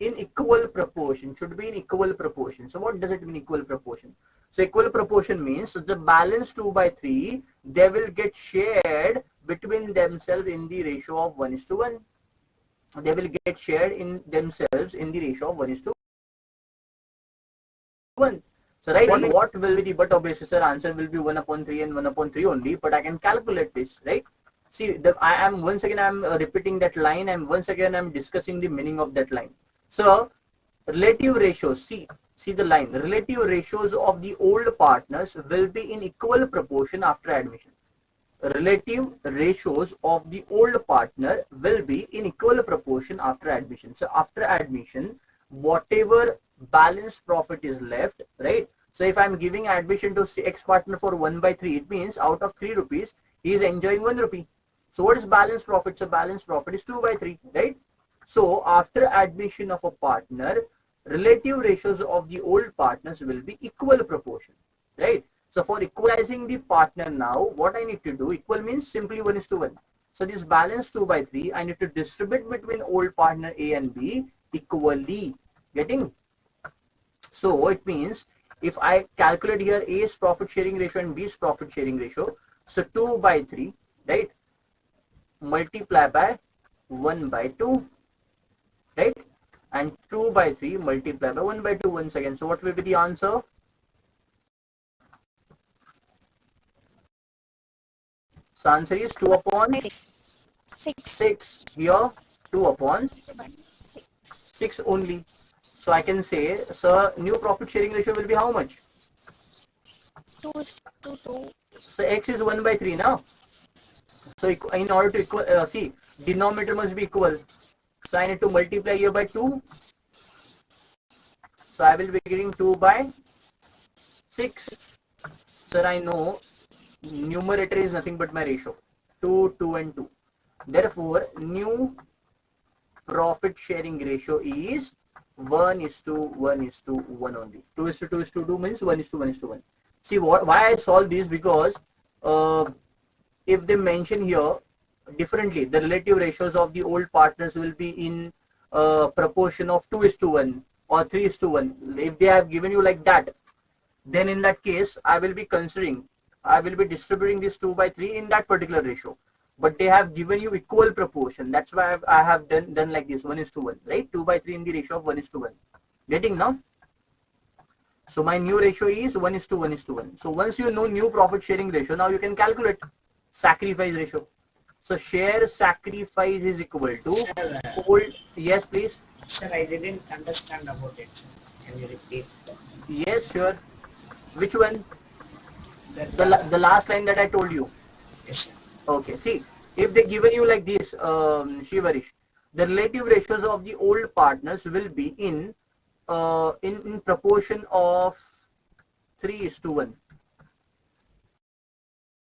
in equal proportion. Should be in equal proportion. So what does it mean, equal proportion? So equal proportion means the balance 2/3, they will get shared between themselves in the ratio of 1:1. They will get shared in themselves in the ratio of 1:1. So right, what will be the, but obviously, sir, answer will be 1/3 and 1/3 only, but I can calculate this, right? See, I am once again, I am repeating that line, and once again I am discussing the meaning of that line. So relative ratios, see the line, relative ratios of the old partners will be in equal proportion after admission. Relative ratios of the old partner will be in equal proportion after admission. So after admission, whatever balance profit is left, right? So if I'm giving admission to X partner for 1/3, it means out of 3 rupees, he is enjoying 1 rupee. So what is balance profit? So balance profit is 2/3, right? So after admission of a partner, relative ratios of the old partners will be equal proportion, right? So for equalizing the partner now, what I need to do, equal means simply 1:1. So this balance 2/3, I need to distribute between old partner A and B equally. Getting? So it means if I calculate here A's profit sharing ratio and B's profit sharing ratio, so 2/3, right? Multiply by 1/2, right? And 2/3 multiply by 1/2 once again. So what will be the answer? So answer is 2/6. Here 2/6 only. So I can say, sir, new profit sharing ratio will be how much? 2:2. So X is 1/3 now. So in order to equal, see, denominator must be equal. So I need to multiply here by 2. So I will be getting 2/6. Sir, I know numerator is nothing but my ratio, 2, 2 and 2. Therefore, new profit sharing ratio is 1:1:1 only. 2:2:2 means 1:1:1. See why I solve this, because if they mention here differently, the relative ratios of the old partners will be in proportion of 2:1 or 3:1. If they have given you like that, then in that case I will be distributing this 2/3 in that particular ratio. But they have given you equal proportion. That's why I have done like this, 1:1, right? 2/3 in the ratio of 1:1. Getting now? So my new ratio is 1:1:1. So once you know new profit sharing ratio, now you can calculate sacrifice ratio. So share sacrifice is equal to Sir, old. Yes, please. sir, I didn't understand about it. Can you repeat? Yes, sure. Which one? That, The last line that I told you. yes, sir. Okay, see, if they given you like this, Shivarish, the relative ratios of the old partners will be in proportion of 3:1.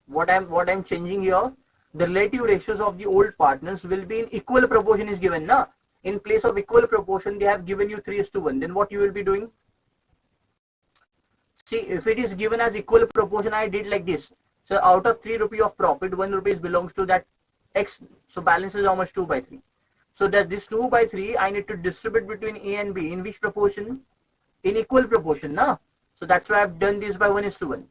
What I'm changing here, the relative ratios of the old partners will be in equal proportion is given, na? In place of equal proportion, they have given you 3:1. Then what you will be doing? See, if it is given as equal proportion, I did like this. So out of 3 rupee of profit, 1 rupee belongs to that X. So balance is how much? 2/3. So that this 2/3 I need to distribute between A and B in which proportion? In equal proportion, na? So that's why I've done this by 1:1.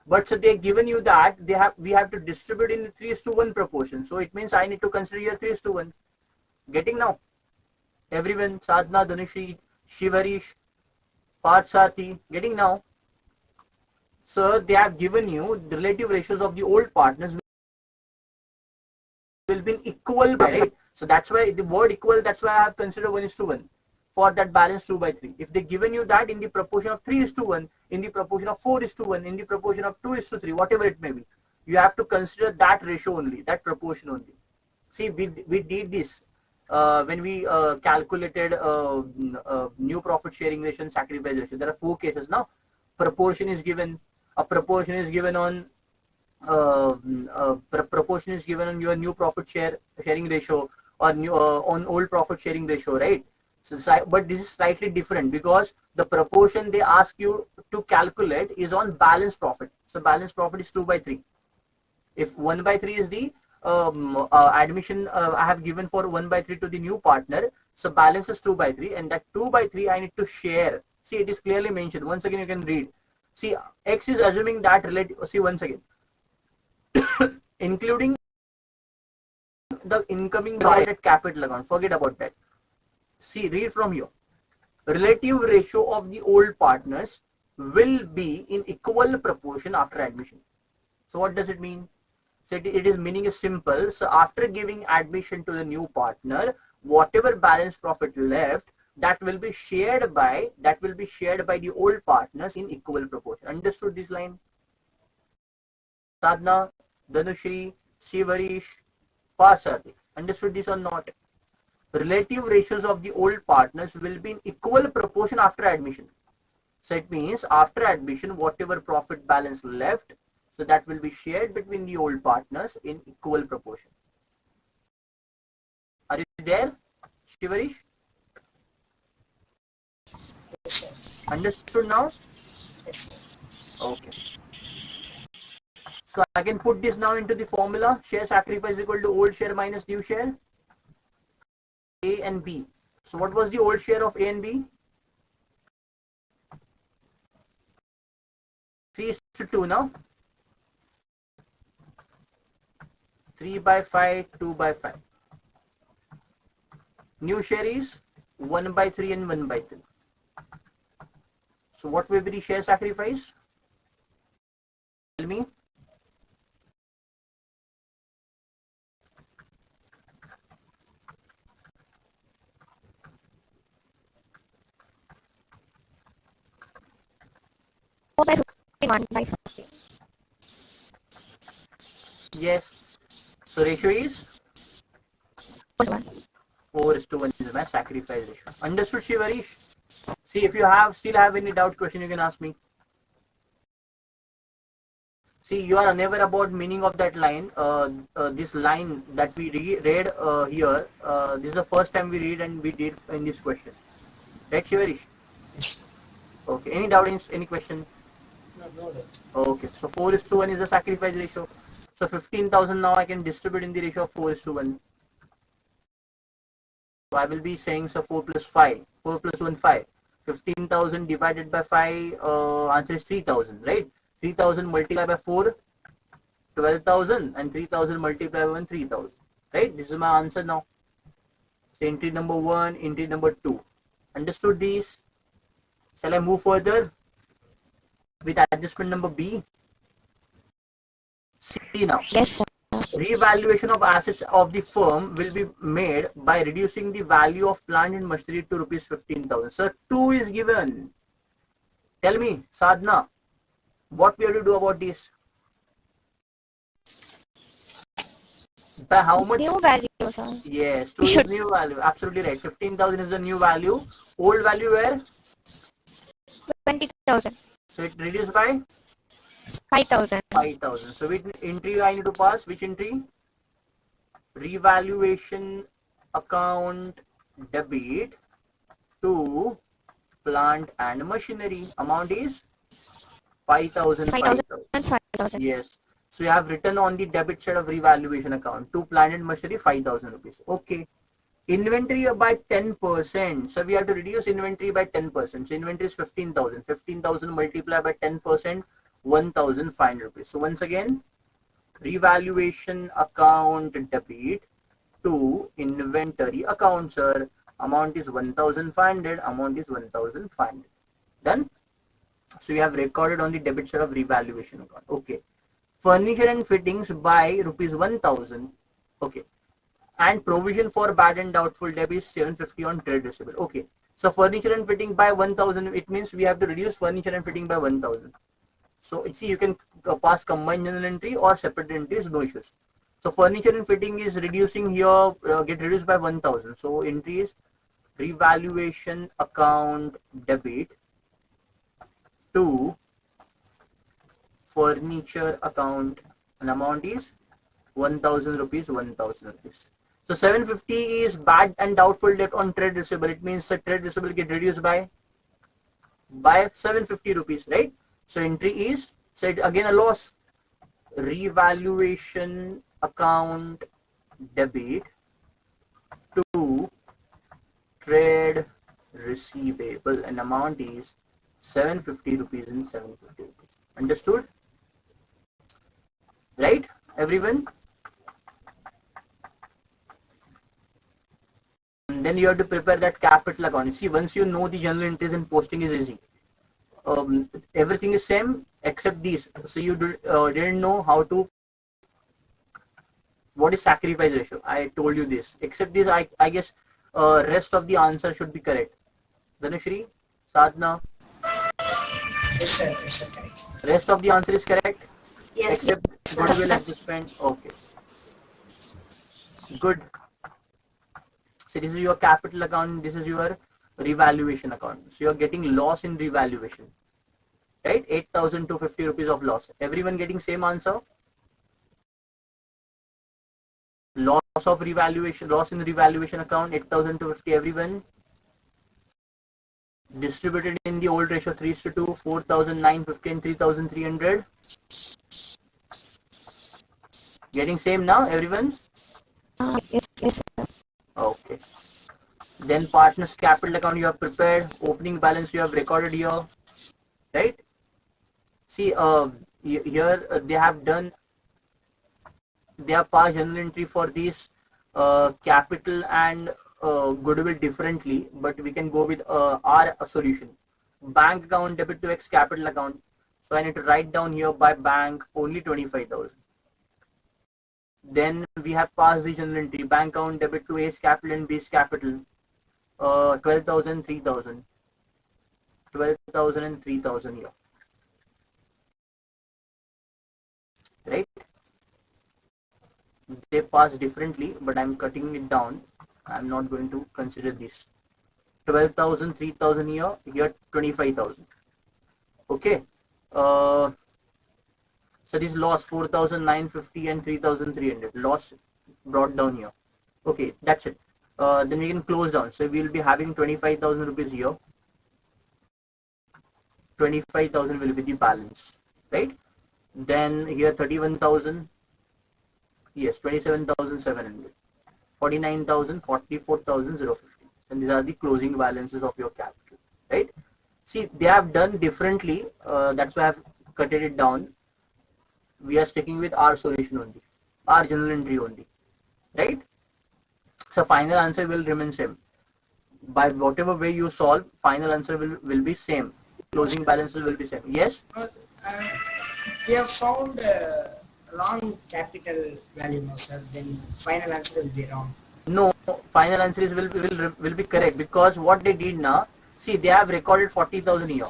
But so they've given you that we have to distribute in 3:1 proportion. So it means I need to consider here 3:1. Getting now? Everyone, Sadhna, Dhanushri, Shivarish, Parthsati, getting now? So they have given you the relative ratios of the old partners will be equal, right? So that's why the word equal, that's why I have considered 1:1 for that balance 2/3. If they given you that in the proportion of 3:1, in the proportion of 4:1, in the proportion of 2:3, whatever it may be, you have to consider that ratio only, that proportion only. See, we did this when we calculated new profit sharing ratio and sacrifice ratio. There are 4 cases now. Proportion is given. A proportion is given on proportion is given on your new profit sharing ratio, or new on old profit sharing ratio, right? So, but this is slightly different, because the proportion they ask you to calculate is on balance profit. So balance profit is 2/3. If 1/3 is the admission I have given for 1/3 to the new partner, so balance is 2/3, and that 2/3 I need to share. See, it is clearly mentioned. Once again, you can read. See, X is assuming that relative. See, once again, including the incoming divided capital account. Forget about that. See, read from here. Relative ratio of the old partners will be in equal proportion after admission. So what does it mean? So it is meaning is simple. So after giving admission to the new partner, whatever balance profit left, that will be shared by the old partners in equal proportion. Understood this line? Sadhna, Dhanushri, Shivarish, Pasati. Understood this or not? Relative ratios of the old partners will be in equal proportion after admission. So it means after admission, whatever profit balance left, so that will be shared between the old partners in equal proportion. Are you there, Shivarish? Yes, sir. Understood now? Yes, sir. Okay. So I can put this now into the formula. Share sacrifice equal to old share minus new share. A and B. So what was the old share of A and B? 3:2 now. 3/5, 2/5. New share is 1/3 and 1/3. So what will be the share sacrifice? Tell me. Yes. So ratio is 4:1 is my sacrifice ratio. Understood, Shivarish? See, if you still have any doubt question, you can ask me. See, you are unaware about meaning of that line. This line that we read here, this is the first time we read and we did in this question. Right, Shivarish? Yes. Okay. Any doubt? Any question? No, no doubt. Okay. So 4:1 is the sacrifice ratio. So 15,000 now I can distribute in the ratio of 4:1. So I will be saying so 4 plus 5. 4 plus 1, 5. 15,000 divided by 5, answer is 3,000, right? 3,000 multiplied by 4, 12,000, and 3,000 multiplied by 1, 3,000. Right? This is my answer now. So entry number 1, entry number 2. Understood these? Shall I move further with adjustment number B? See now. Yes, sir. Revaluation of assets of the firm will be made by reducing the value of plant and machinery to rupees 15,000. Sir, 2 is given. Tell me, Sadhna, what we have to do about this? By how much? New value, sir. Yes, 2 is new value. Absolutely right. 15,000 is the new value. Old value where? 20,000. So it reduced by 5,000. 5,000. So which entry I need to pass? Which entry? Revaluation account debit to plant and machinery. Amount is 5,000. 5,000 and 5,000. Yes. So you have written on the debit side of revaluation account to plant and machinery 5,000 rupees. Okay. Inventory by 10%. So we have to reduce inventory by 10%. So inventory is 15,000. 15,000 multiplied by 10%, 1,500 rupees. So once again, revaluation account debit to inventory account, sir. Amount is 1,500. Amount is 1,500. Done. So we have recorded on the debit side of revaluation account. Okay. Furniture and fittings by rupees 1,000. Okay. And provision for bad and doubtful debt is 750 on trade receivable. Okay. So furniture and fitting by 1,000. It means we have to reduce furniture and fitting by 1,000. So see, you can pass combined journal entry or separate entries, no issues. So furniture and fitting is reducing here, get reduced by 1,000. So entry is revaluation account debit to furniture account, and amount is 1,000 rupees, 1,000 rupees. So 750 is bad and doubtful debt on trade receivable. It means the trade receivable get reduced by 750 rupees, right? So entry is, said again a loss. Revaluation account debit to trade receivable, and amount is 750 rupees and 750 rupees. Understood? Right, everyone? And then you have to prepare that capital account. See, once you know the journal entries and posting is easy. Everything is same except these. So you didn't know how to, what is sacrifice ratio. I told you this. Except this, I guess rest of the answer should be correct. Dhanushri, Sadhna. Yes, sir. Yes, sir. Correct. Rest of the answer is correct. Yes, Except goodwill adjustment. Okay. Good. So this is your capital account. This is your revaluation account. So you are getting loss in revaluation. Right? 8,250 rupees of loss. Everyone getting same answer? Loss of revaluation, loss in revaluation account, 8,250. Everyone? Distributed in the old ratio 3:2, 4,950 and 3,300. Getting same now, everyone? Yes, sir. Okay. Then partners capital account you have prepared, opening balance you have recorded here, right? See, here they have done, they have passed journal entry for this capital and goodwill differently, but we can go with our solution. Bank account debit to X capital account. So I need to write down here by bank only 25,000. Then we have passed the journal entry, bank account debit to A's capital and B's capital, 12,000, 3,000, 12,000 and 3,000 here, right? They pass differently, but I'm cutting it down. I'm not going to consider this. 12,000, 3,000 here 25,000. Okay. So this loss 4,950 and 3,300 loss brought down here. Okay, that's it. Then we can close down. So we will be having 25,000 rupees here. 25,000 will be the balance, right? Then here 31,000. Yes, 27,700. 49,000, 44,050. And these are the closing balances of your capital, right? See, they have done differently. That's why I've cut it down. We are sticking with our solution only, our journal entry only, right? So final answer will remain same. By whatever way you solve, final answer will be same. Closing balances will be same. Yes? We have found wrong capital value now, sir. Then final answer will be wrong. No, final answer is will be correct, because what they did now, see, they have recorded 40,000 here,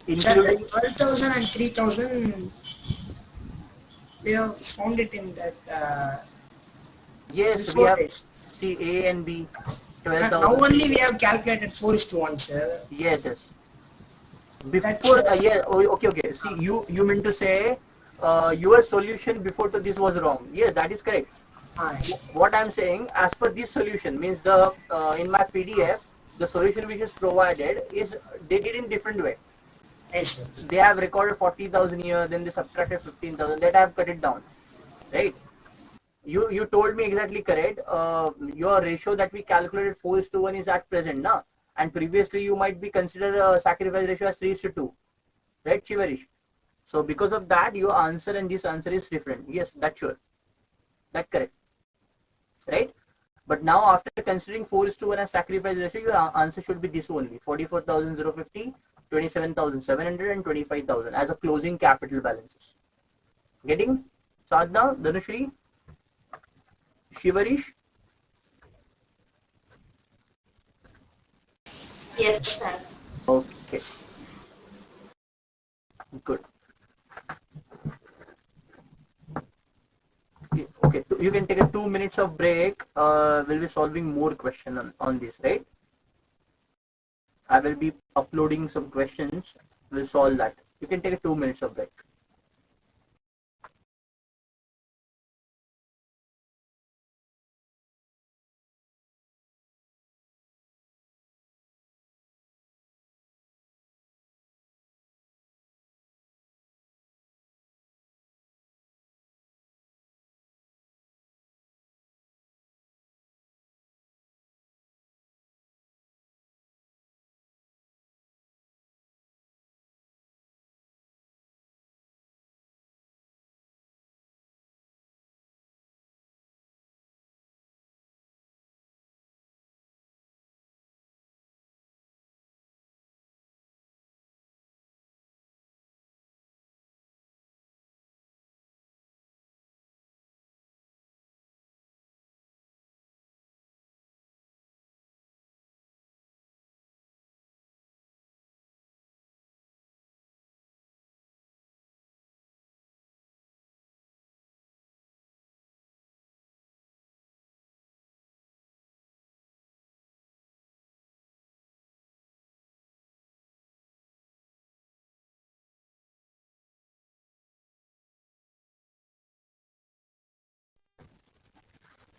including 12,000 and 3,000. We have found it in that. yes, we before have, it. see, A and B, Now 12,000. only we have calculated 4:1, sir. Yes, yes. Before, yeah, okay. See, you meant to say your solution before to this was wrong. Yes, that is correct. Yes. What I'm saying, as per this solution, means the in my PDF, the solution which is provided is they did in different way. Yes, sir. They have recorded 40,000 here, then they subtracted 15,000. That I have cut it down, right? You told me exactly correct. Your ratio that we calculated 4:1 is at present, na? And previously you might be considered a sacrifice ratio as 3:2, right, Shivarish? So because of that, your answer and this answer is different. Yes, that's sure. That's correct, right? But now after considering 4:1 as sacrifice ratio, your answer should be this only: 44,050, 27,700, and 25,000 as a closing capital balances. Getting? Sadhna, Dhanushri, Shivarish? Yes, sir. Okay, good. Okay, you can take a 2 minutes of break. We'll be solving more question on this, right? I will be uploading some questions. We'll solve that. You can take a 2 minutes of break.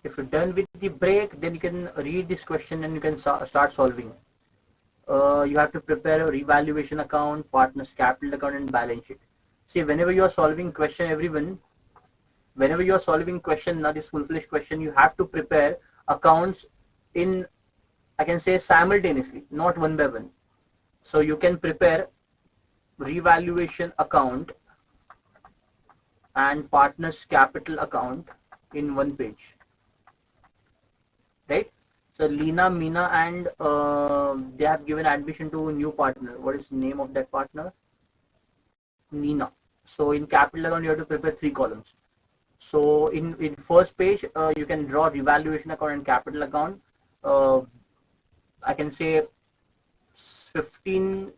If you're done with the break, then you can read this question and you can start solving. You have to prepare a revaluation account, partner's capital account, and balance sheet. See, whenever you are solving question, everyone, whenever you are solving question, not this full-fledged question, you have to prepare accounts in, I can say, simultaneously, not one by one. So you can prepare revaluation account and partner's capital account in one page, right? So Lena, Meena, and they have given admission to a new partner. What is the name of that partner? Nina. So in capital account, you have to prepare 3 columns. So in first page, you can draw revaluation account and capital account. I can say 15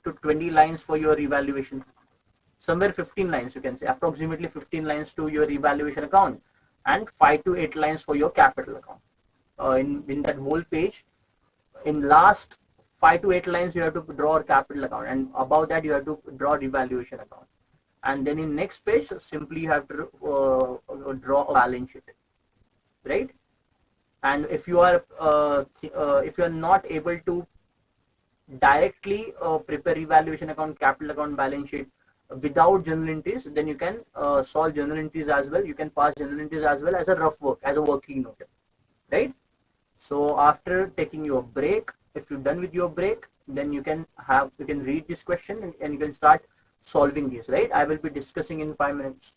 to 20 lines for your revaluation. Somewhere 15 lines, you can say, approximately 15 lines to your revaluation account, and 5 to 8 lines for your capital account. In that whole page, in last 5 to 8 lines, you have to draw a capital account, and above that you have to draw revaluation account. and then in next page simply you have to draw a balance sheet, right? And if you are not able to directly prepare evaluation account, capital account, balance sheet without journal entries, then you can solve journal entries as well. You can pass journal entries as well as a rough work, as a working note, right? So after taking your break, if you're done with your break, then you can read this question and you can start solving these, right? I will be discussing in 5 minutes.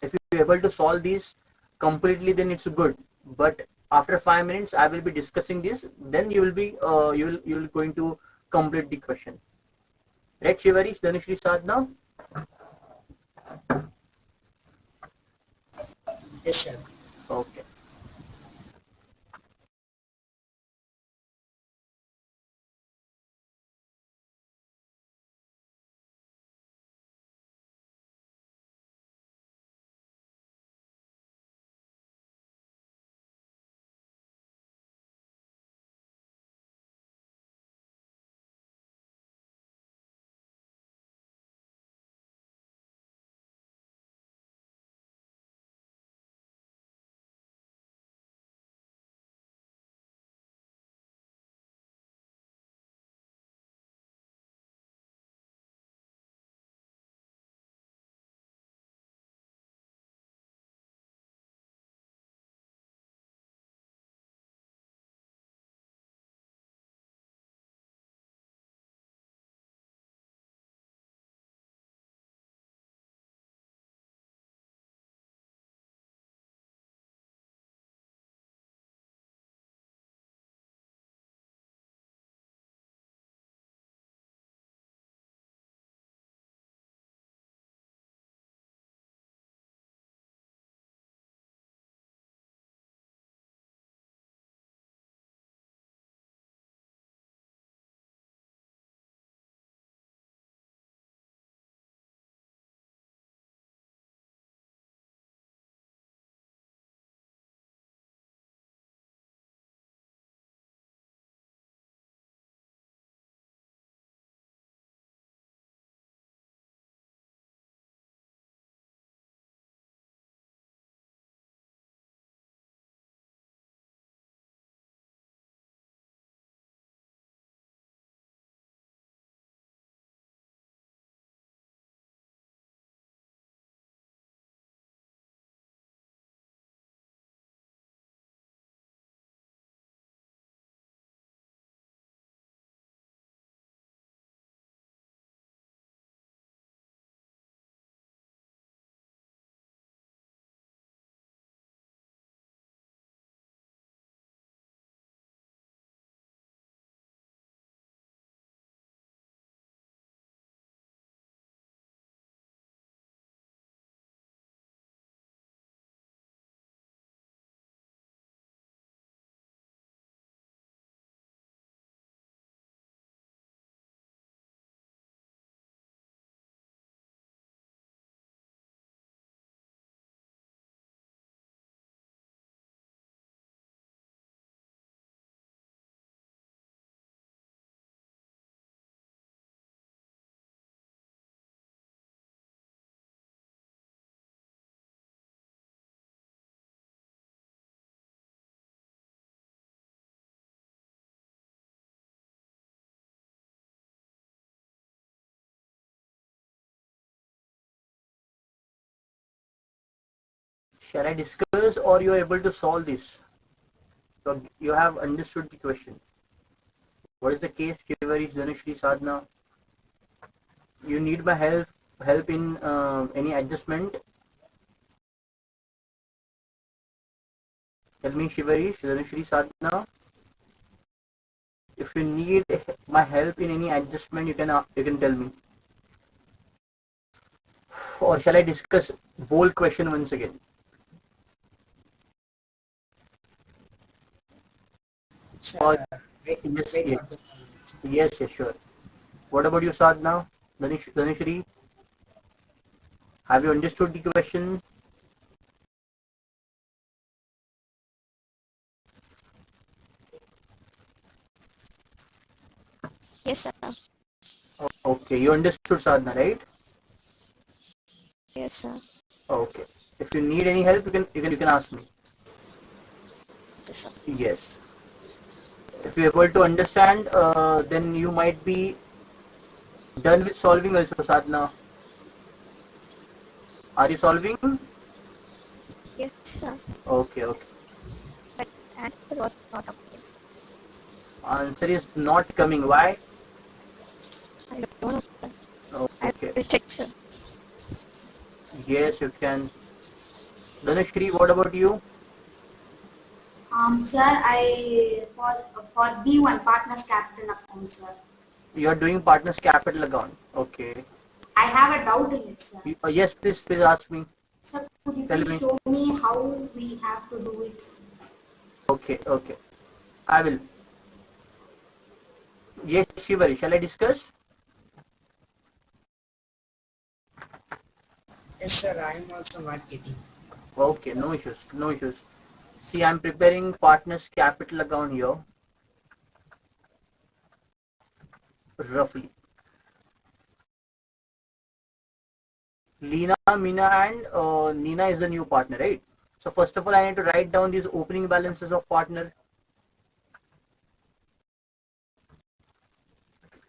If you're able to solve these completely, then it's good. But after 5 minutes, I will be discussing this. Then you will be you will going to complete the question. Right, Shivari, Dhanushri, Sadhna? Yes, sir. Okay. Shall I discuss or you are able to solve this? So you have understood the question. What is the case, Shivari, Dhanushri, Sadhna? You need my help in any adjustment? Tell me, Shivari, Dhanushri, Sadhna. If you need my help in any adjustment, you can tell me. Or shall I discuss whole question once again? Or Sir, wait, yes, wait yes, for the yes, yes, sure. What about you, Sadhna? Dhanushri, have you understood the question? Yes, sir. Okay, you understood, Sadhna, right? Yes, sir. Okay. If you need any help, you can ask me. Okay, sir. Yes. If you're able to understand, then you might be done with solving also, Sadhna. Are you solving? Yes, sir. Okay, okay. But answer was not okay. Answer is not coming. Why? I don't know, sir. I Okay. will check, sir. Yes, you can. Dhanushri, what about you? Sir, I for B1 partners capital account, sir. You are doing partner's capital account. Okay. I have a doubt in it, sir. Yes, please ask me. Sir, could you Tell please me. show me how we have to do it? Okay, okay. I will. Yes, Shivari, shall I discuss? Yes, sir. I am also not getting. Okay, no issues, no issues. See, I'm preparing partner's capital account here, roughly. Leena, Meena, and Nina is the new partner, right? So first of all, I need to write down these opening balances of partner.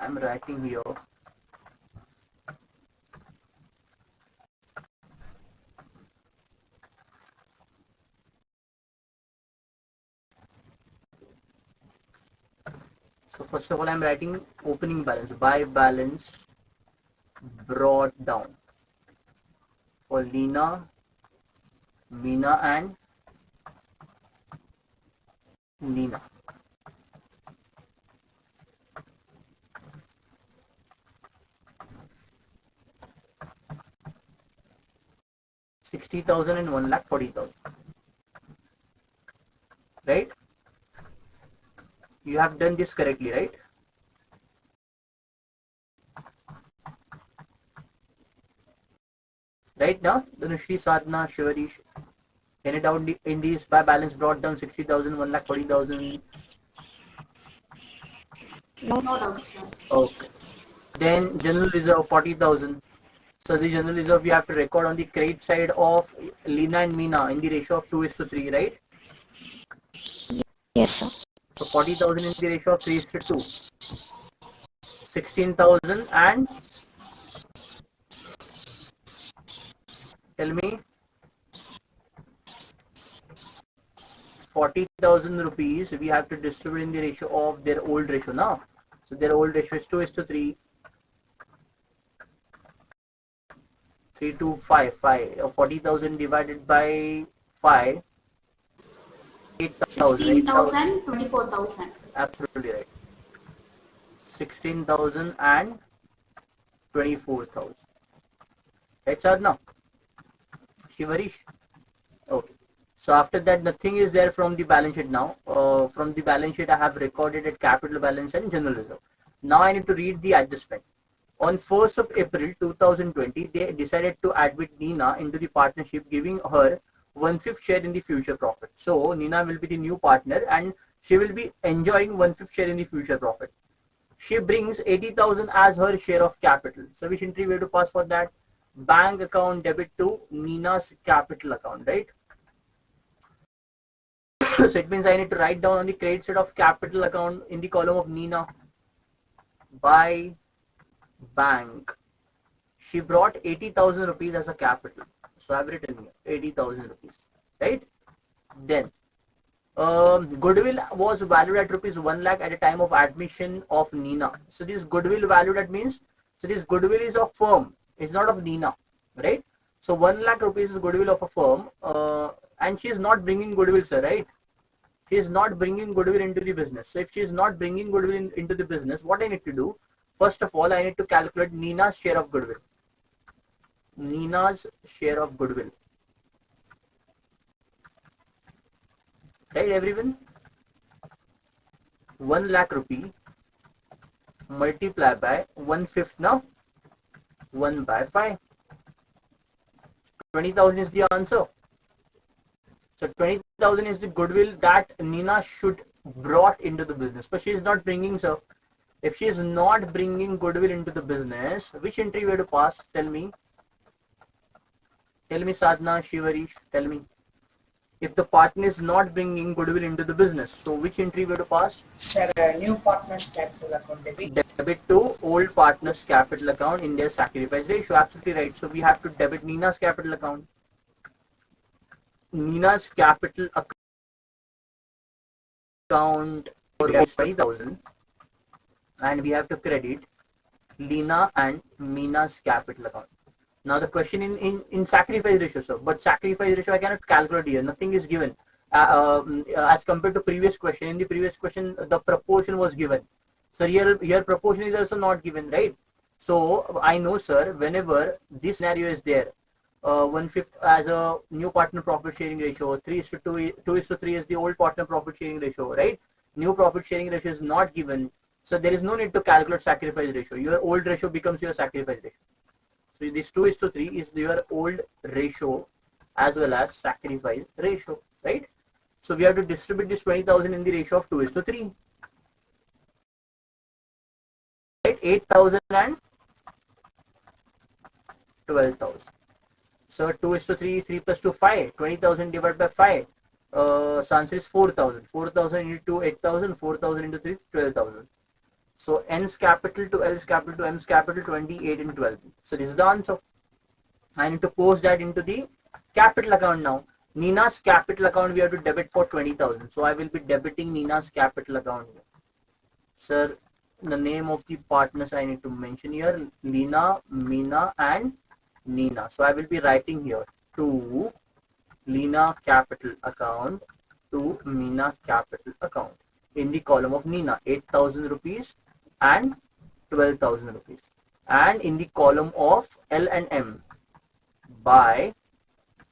I'm writing here. So first of all, I'm writing opening balance, by balance brought down for Leena, Meena, and Nina. $60,000 and 1,40,000. Right? You have done this correctly, right? Right now, Dhanushri, Sadhna, Shivarish, any doubt in these by balance brought down 60,000, 1,40,000? No doubt, sir. Okay. Then general reserve 40,000. So the general reserve we have to record on the credit side of Lina and Meena in the ratio of 2:3, right? Yes, sir. So 40,000 in the ratio of 3:2. 16,000 and tell me 40,000 rupees we have to distribute in the ratio of their old ratio now. So their old ratio is 2:3. 3,255. 40,000 divided by 5. 8,000. 16,000, 24,000. Absolutely right. 16,000 and 24,000. Right, Sadhna? Shivarish? Okay. So after that, nothing is there from the balance sheet now. From the balance sheet, I have recorded at capital balance and general reserve. Now I need to read the adjustment. On 1st of April 2020, they decided to admit Nina into the partnership, giving her 1/5 share in the future profit. So Nina will be the new partner and she will be enjoying 1/5 share in the future profit. She brings 80,000 as her share of capital. So which entry we have to pass for that? Bank account debit to Nina's capital account, right? So it means I need to write down on the credit side of capital account in the column of Nina by bank. She brought 80,000 rupees as a capital. So I've written here 80,000 rupees, right? Then goodwill was valued at rupees 1 lakh at the time of admission of Nina. So this goodwill valued at means, so this goodwill is of firm, it's not of Nina, right? So 1 lakh rupees is goodwill of a firm, and she is not bringing goodwill, sir, right? She is not bringing goodwill into the business. So if she is not bringing goodwill into the business, what I need to do? First of all, I need to calculate Nina's share of goodwill. Nina's share of goodwill. Right, everyone? 1 lakh rupee multiply by 1/5 now. 1 by 5. 20,000 is the answer. So 20,000 is the goodwill that Nina should brought into the business. But she is not bringing, so if she is not bringing goodwill into the business, which entry we have to pass? Tell me. Tell me, Sadhna, Shivarish, tell me. If the partner is not bringing goodwill into the business, so which entry we have to pass? Sir, new partner's capital account debit. Debit to old partner's capital account in their sacrifice ratio. Absolutely right. So we have to debit Nina's capital account. Nina's capital account is 20,000, and we have to credit Lina and Mina's capital account. Now the question in sacrifice ratio, sir, but sacrifice ratio I cannot calculate here. Nothing is given. As compared to previous question, in the previous question the proportion was given. So here proportion is also not given, right? So I know, sir, whenever this scenario is there, 1/5 as a new partner profit sharing ratio, 3:2, 2:3 is the old partner profit sharing ratio, right? New profit sharing ratio is not given, so there is no need to calculate sacrifice ratio. Your old ratio becomes your sacrifice ratio. So this 2:3 is your old ratio as well as sacrifice ratio, right? So we have to distribute this 20,000 in the ratio of 2:3. Right? 8,000 and 12,000. So 2:3, 3 plus 2, 5. 20,000 divided by 5. So answer is 4,000. 4,000 into 2, 8,000. 4,000 into 3, 12,000. So N's capital to L's capital to M's capital, 28 and 12. So this is the answer. I need to post that into the capital account now. Nina's capital account we have to debit for 20,000. So I will be debiting Nina's capital account. Sir, the name of the partners I need to mention here: Lina, Mina, and Nina. So I will be writing here to Lina capital account to Mina capital account in the column of Nina, 8,000 rupees and 12,000 rupees, and in the column of L and M, by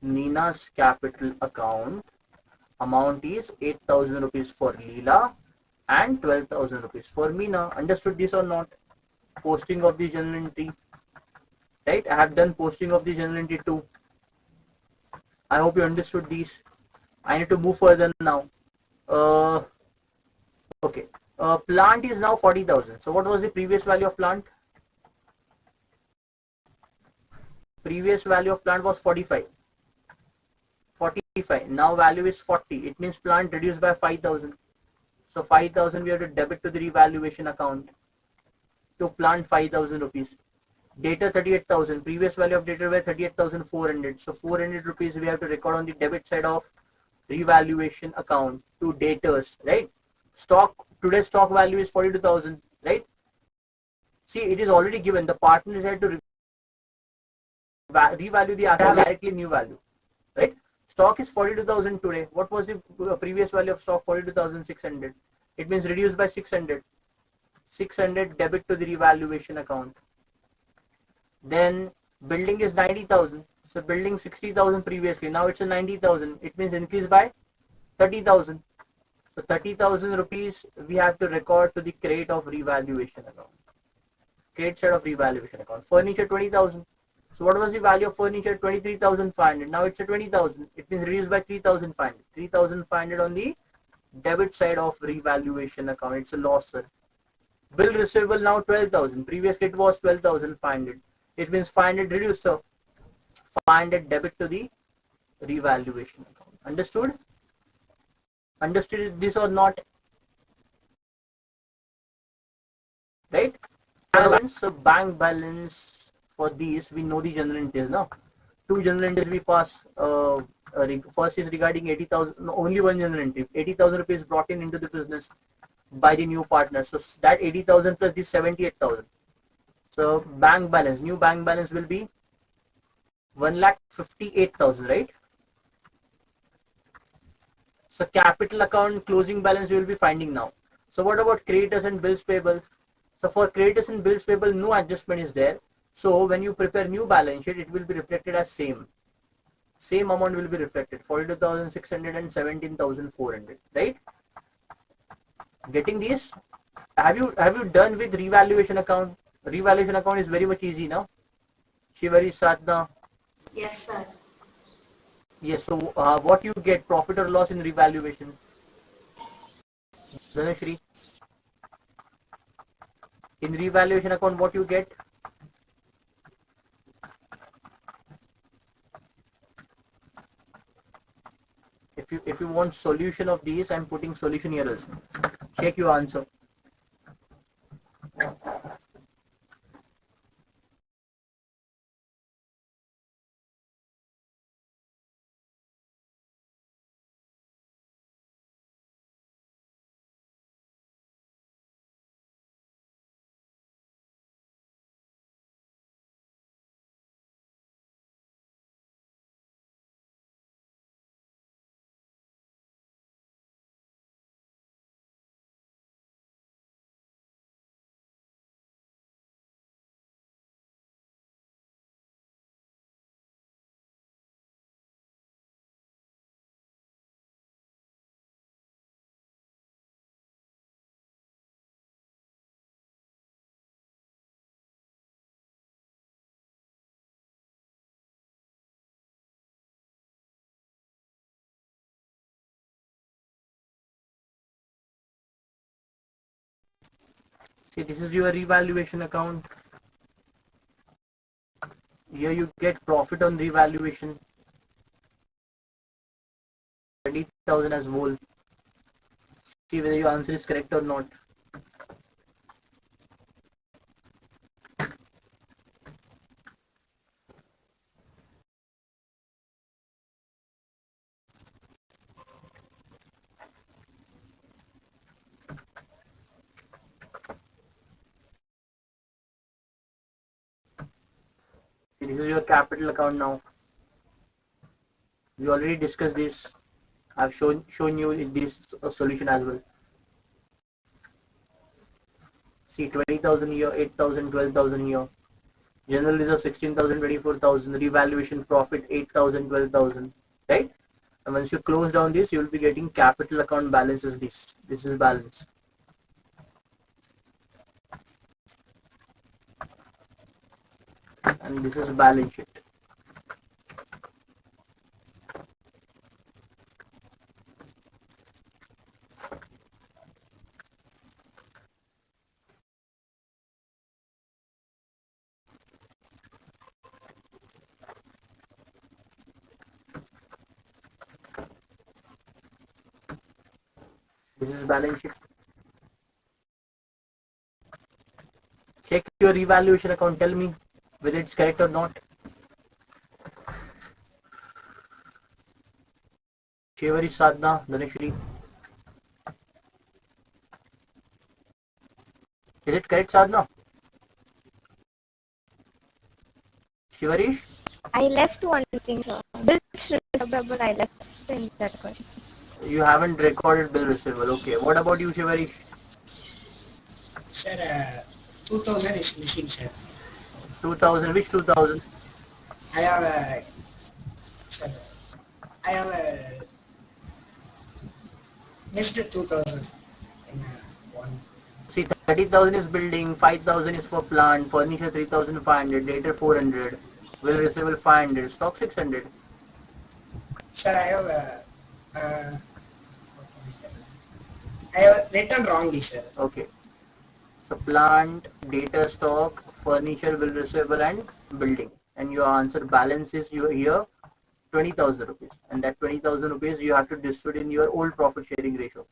Nina's capital account, amount is 8,000 rupees for Leela and 12,000 rupees for Mina. Understood this or not? Posting of the journal entry, right? I have done posting of the journal entry too. I hope you understood these. I need to move further now. Okay. Plant is now 40,000. So what was the previous value of plant? Previous value of plant was 45. 45. Now value is 40. It means plant reduced by 5,000. So 5,000 we have to debit to the revaluation account to plant 5,000 rupees. Data 38,000. Previous value of data were 38,400. So 400 rupees we have to record on the debit side of revaluation account to daters, right? Stock, today's stock value is 42,000, right? See, it is already given. The partner is had to revalue the asset directly new value, right? Stock is 42,000 today. What was the previous value of stock? 42,600. It means reduced by 600. 600 debit to the revaluation account. Then building is 90,000. So building 60,000 previously. Now it's a 90,000. It means increase by 30,000. So 30,000 rupees we have to record to the credit of revaluation account. Credit side of revaluation account. Furniture 20,000. So what was the value of furniture? 23,500. Now it's a 20,000. It means reduced by 3,500. 3,500 on the debit side of revaluation account. It's a loss, sir. Bill receivable now 12,000. Previously it was 12,500. It means 500 reduced, sir. 500 debit to the revaluation account. Understood? Understood this or not? Right? Balance, so bank balance for these, we know the general entries now. Two general entries we pass. First is regarding 80,000, no, only one general entry. 80,000 rupees brought into the business by the new partner. So that 80,000 plus this 78,000. So bank balance, new bank balance will be 1,58,000, right? So capital account closing balance you will be finding now. So what about creditors and bills payable? So for creditors and bills payable, no adjustment is there. So when you prepare new balance sheet, it will be reflected as same. Same amount will be reflected, 42,600 and 17,400, right? Getting these? Have you done with revaluation account? Revaluation account is very much easy now. Shivari, Sadhna. Yes, sir. Yes. So what you get, profit or loss in revaluation? Dhanashri. In revaluation account, what you get? want solution of these, I'm putting solution here also. Check your answer. See, this is your revaluation account. Here you get profit on revaluation. 20,000 as whole. See whether your answer is correct or not. See, this is your capital account now. We already discussed this. I've shown you this solution as well. See, 20,000 here, 8,000, 12,000 here. General reserve 16,000, 24,000. Revaluation profit 8,000, 12,000. Right? And once you close down this, you will be getting capital account balance as this. This is balance. And this is balance sheet. This is balance sheet. Check your revaluation account. Tell me whether it's correct or not. Shivari, Sadhna, Dhanashri. Is it correct, Sadhna? Shivarish? I left one thing, sir. This receivable I left in that question. You haven't recorded bill receivable. Okay. What about you, Shivarish? Sir, 2000 is missing, sir. 2000. Which 2000? I have a, sir, I have a missed 2000 in one. See, 30,000 is building, 5,000 is for plant, furniture 3,500, data 400, bill receivable 500, stock 600. Sir, I have written wrongly, sir. Okay. So plant, data, stock, furniture, bill receivable, and building. And your answer balance is here 20,000 rupees. And that 20,000 rupees you have to distribute in your old profit sharing ratio.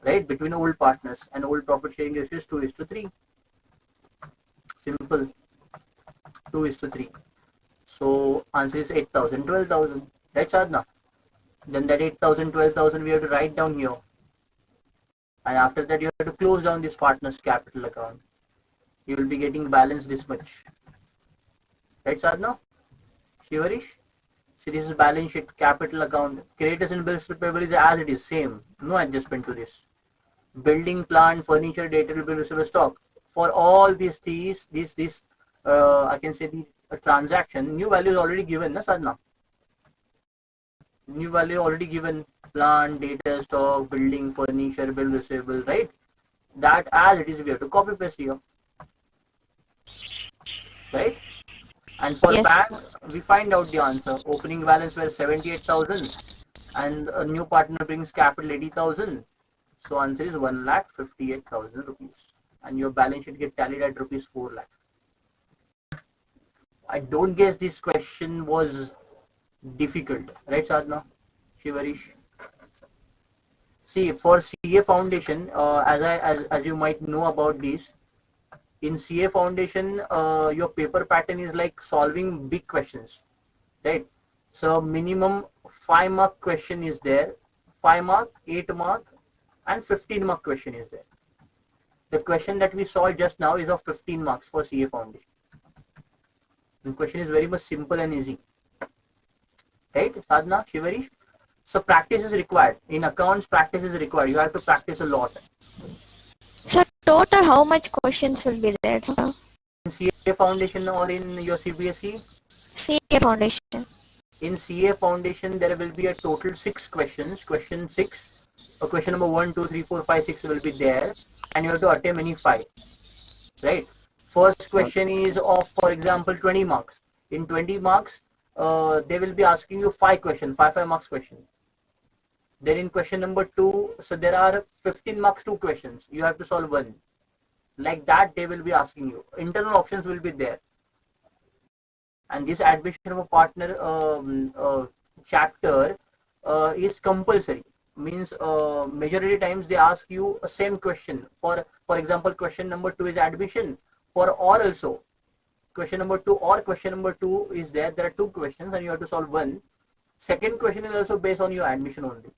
Right? Between old partners, and old profit sharing ratio is 2:3. Simple. 2:3. So answer is 8,000, 12,000. Right, Sadhna? Then that 8,000, 12,000 we have to write down here. And after that you have to close down this partner's capital account. You will be getting balance this much. Right, Sadhna? Shivarish? See, this is balance sheet, capital account. Creditors and bills receivable is as it is, same. No adjustment to this. Building, plant, furniture, data, bill receivable, stock. For all these I can say the transaction, new value is already given, na Sadhna? New value already given. Plant, data, stock, building, furniture, bill receivable, right? That as it is, we have to copy paste here. Right? And for Yes. bank, we find out the answer. Opening balance were 78,000 and a new partner brings capital 80,000. So answer is 1,58,000 rupees. And your balance sheet get tallied at rupees 4 lakh. I don't guess this question was difficult. Right, Sadhna? Shivarish? See, for CA Foundation, as you might know about this, in CA Foundation, your paper pattern is like solving big questions, right? So minimum 5-mark question is there, 5-mark, 8-mark, and 15-mark question is there. The question that we solved just now is of 15 marks for CA Foundation. The question is very much simple and easy, right? Sadhana, Shivarish. So practice is required. In accounts, practice is required. You have to practice a lot. So total, how much questions will be there, sir? In CA Foundation or in your CBSE? CA Foundation. In CA Foundation, there will be a total 6 questions. Question 6, or question number 1, 2, 3, 4, 5, 6 will be there, and you have to attempt any 5. Right? First question is of, for example, 20 marks. In 20 marks, they will be asking you 5 questions, 5 marks question. Then in question number 2, so there are 15 marks 2 questions. You have to solve 1. Like that, they will be asking you. Internal options will be there. And this admission of a partner chapter is compulsory. Means majority times they ask you a same question. For example, question number 2 is admission. For or also, question number 2 or question number 2 is there. There are 2 questions and you have to solve 1. Second question is also based on your admission only.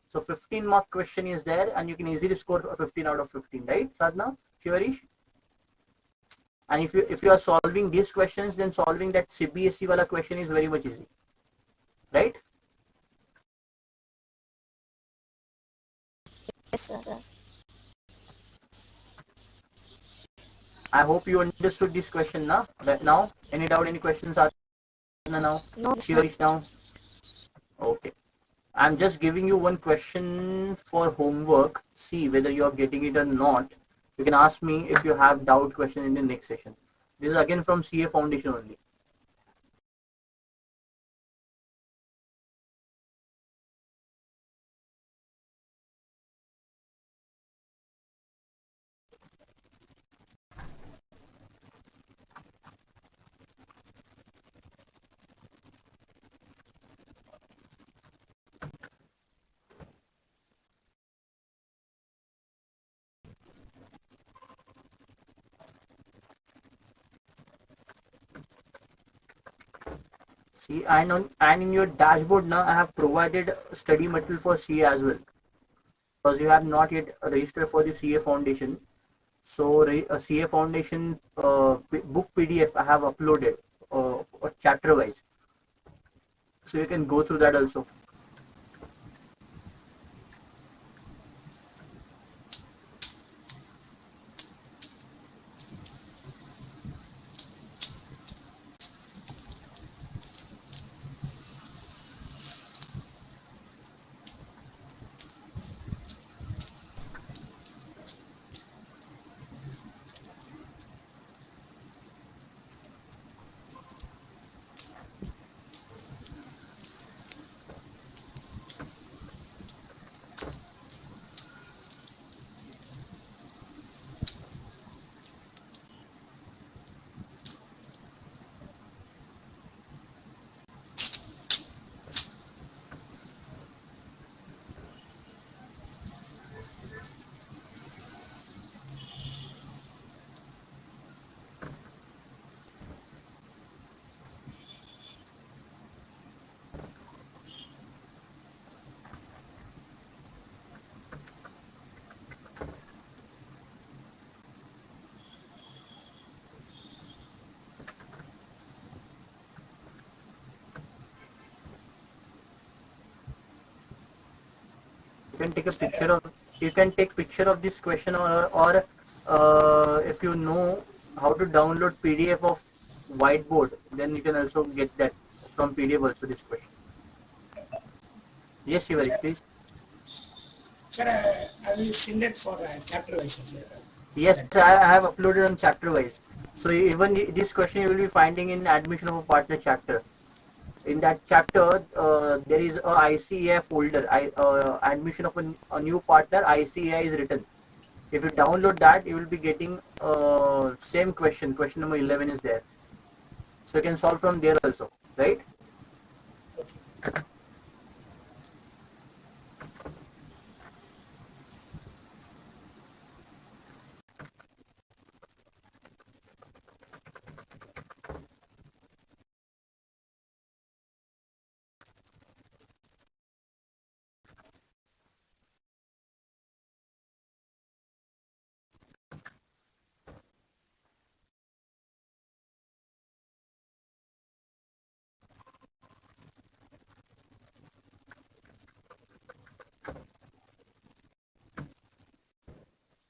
So 15-mark question is there, and you can easily score 15 out of 15, right, Sadhna, Shivarish? And if you are solving these questions, then solving that CBSE wala question is very much easy, right? Yes, sir. I hope you understood this question now. Right now, any doubt, any questions, Sadhna now? No, sir. Shivarish now? Okay. I'm just giving you one question for homework. See whether you are getting it or not. You can ask me if you have doubt question in the next session. This is again from CA Foundation only. See, and in your dashboard now, I have provided study material for CA as well, because you have not yet registered for the CA Foundation. So CA Foundation book PDF I have uploaded chapter wise, so you can go through that also. You can take a picture of this question, or if you know how to download PDF of whiteboard, then you can also get that from PDF also this question. Yes, Shivarish, please. Sir, I will send it for chapter wise. Yes, I have uploaded on chapter wise. So even this question you will be finding in admission of a partner chapter. In that chapter, there is a ICAI folder. Admission of a new partner, ICAI is written. If you download that, you will be getting same question. Question number 11 is there. So you can solve from there also, right?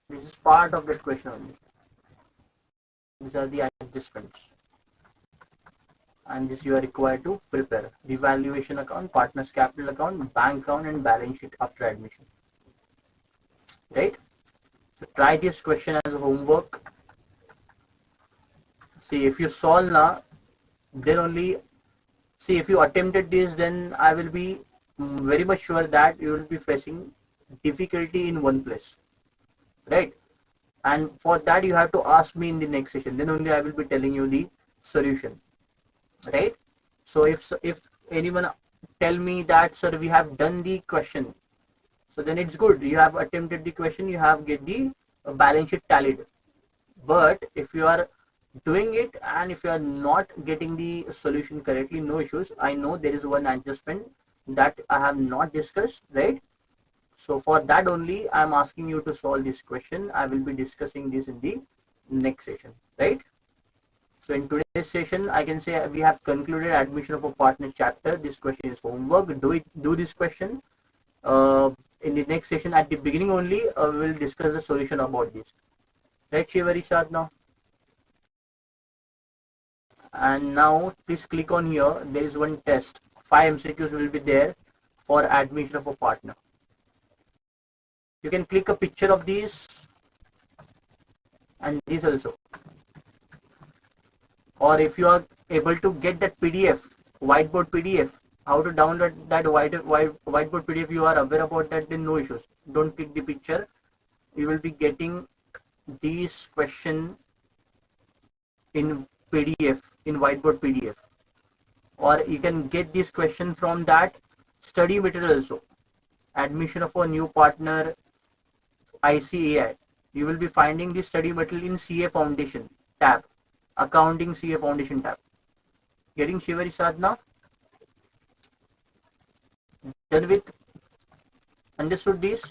This is part of that question only. These are the adjustments. And this you are required to prepare. Revaluation account, partner's capital account, bank account and balance sheet after admission. Right? So try this question as homework. See, if you solve now, then only, see, if you attempted this, then I will be very much sure that you will be facing difficulty in one place. Right? And for that you have to ask me in the next session. Then only I will be telling you the solution. Right? So if anyone tell me that, sir, we have done the question, so then it's good. You have attempted the question, you have get the balance sheet tallied. But if you are doing it and if you are not getting the solution correctly, no issues. I know there is one adjustment that I have not discussed, right? So for that only I am asking you to solve this question. I will be discussing this in the next session, right? So in today's session, I can say we have concluded admission of a partner chapter. This question is homework. Do this question. In the next session, at the beginning only, we will discuss the solution about this. Right, Shivari Sadhna? And now, please click on here. There is one test. 5 MCQs will be there for admission of a partner. You can click a picture of these and these also. Or if you are able to get that PDF, whiteboard PDF, how to download that whiteboard PDF, you are aware about that, then no issues. Don't click the picture. You will be getting these question in PDF, in whiteboard PDF. Or you can get this question from that study material also. Admission of a new partner, ICAI. You will be finding this study material in CA Foundation tab. Accounting CA Foundation tab. Getting Shivari Sadhna? Done with? Understood this?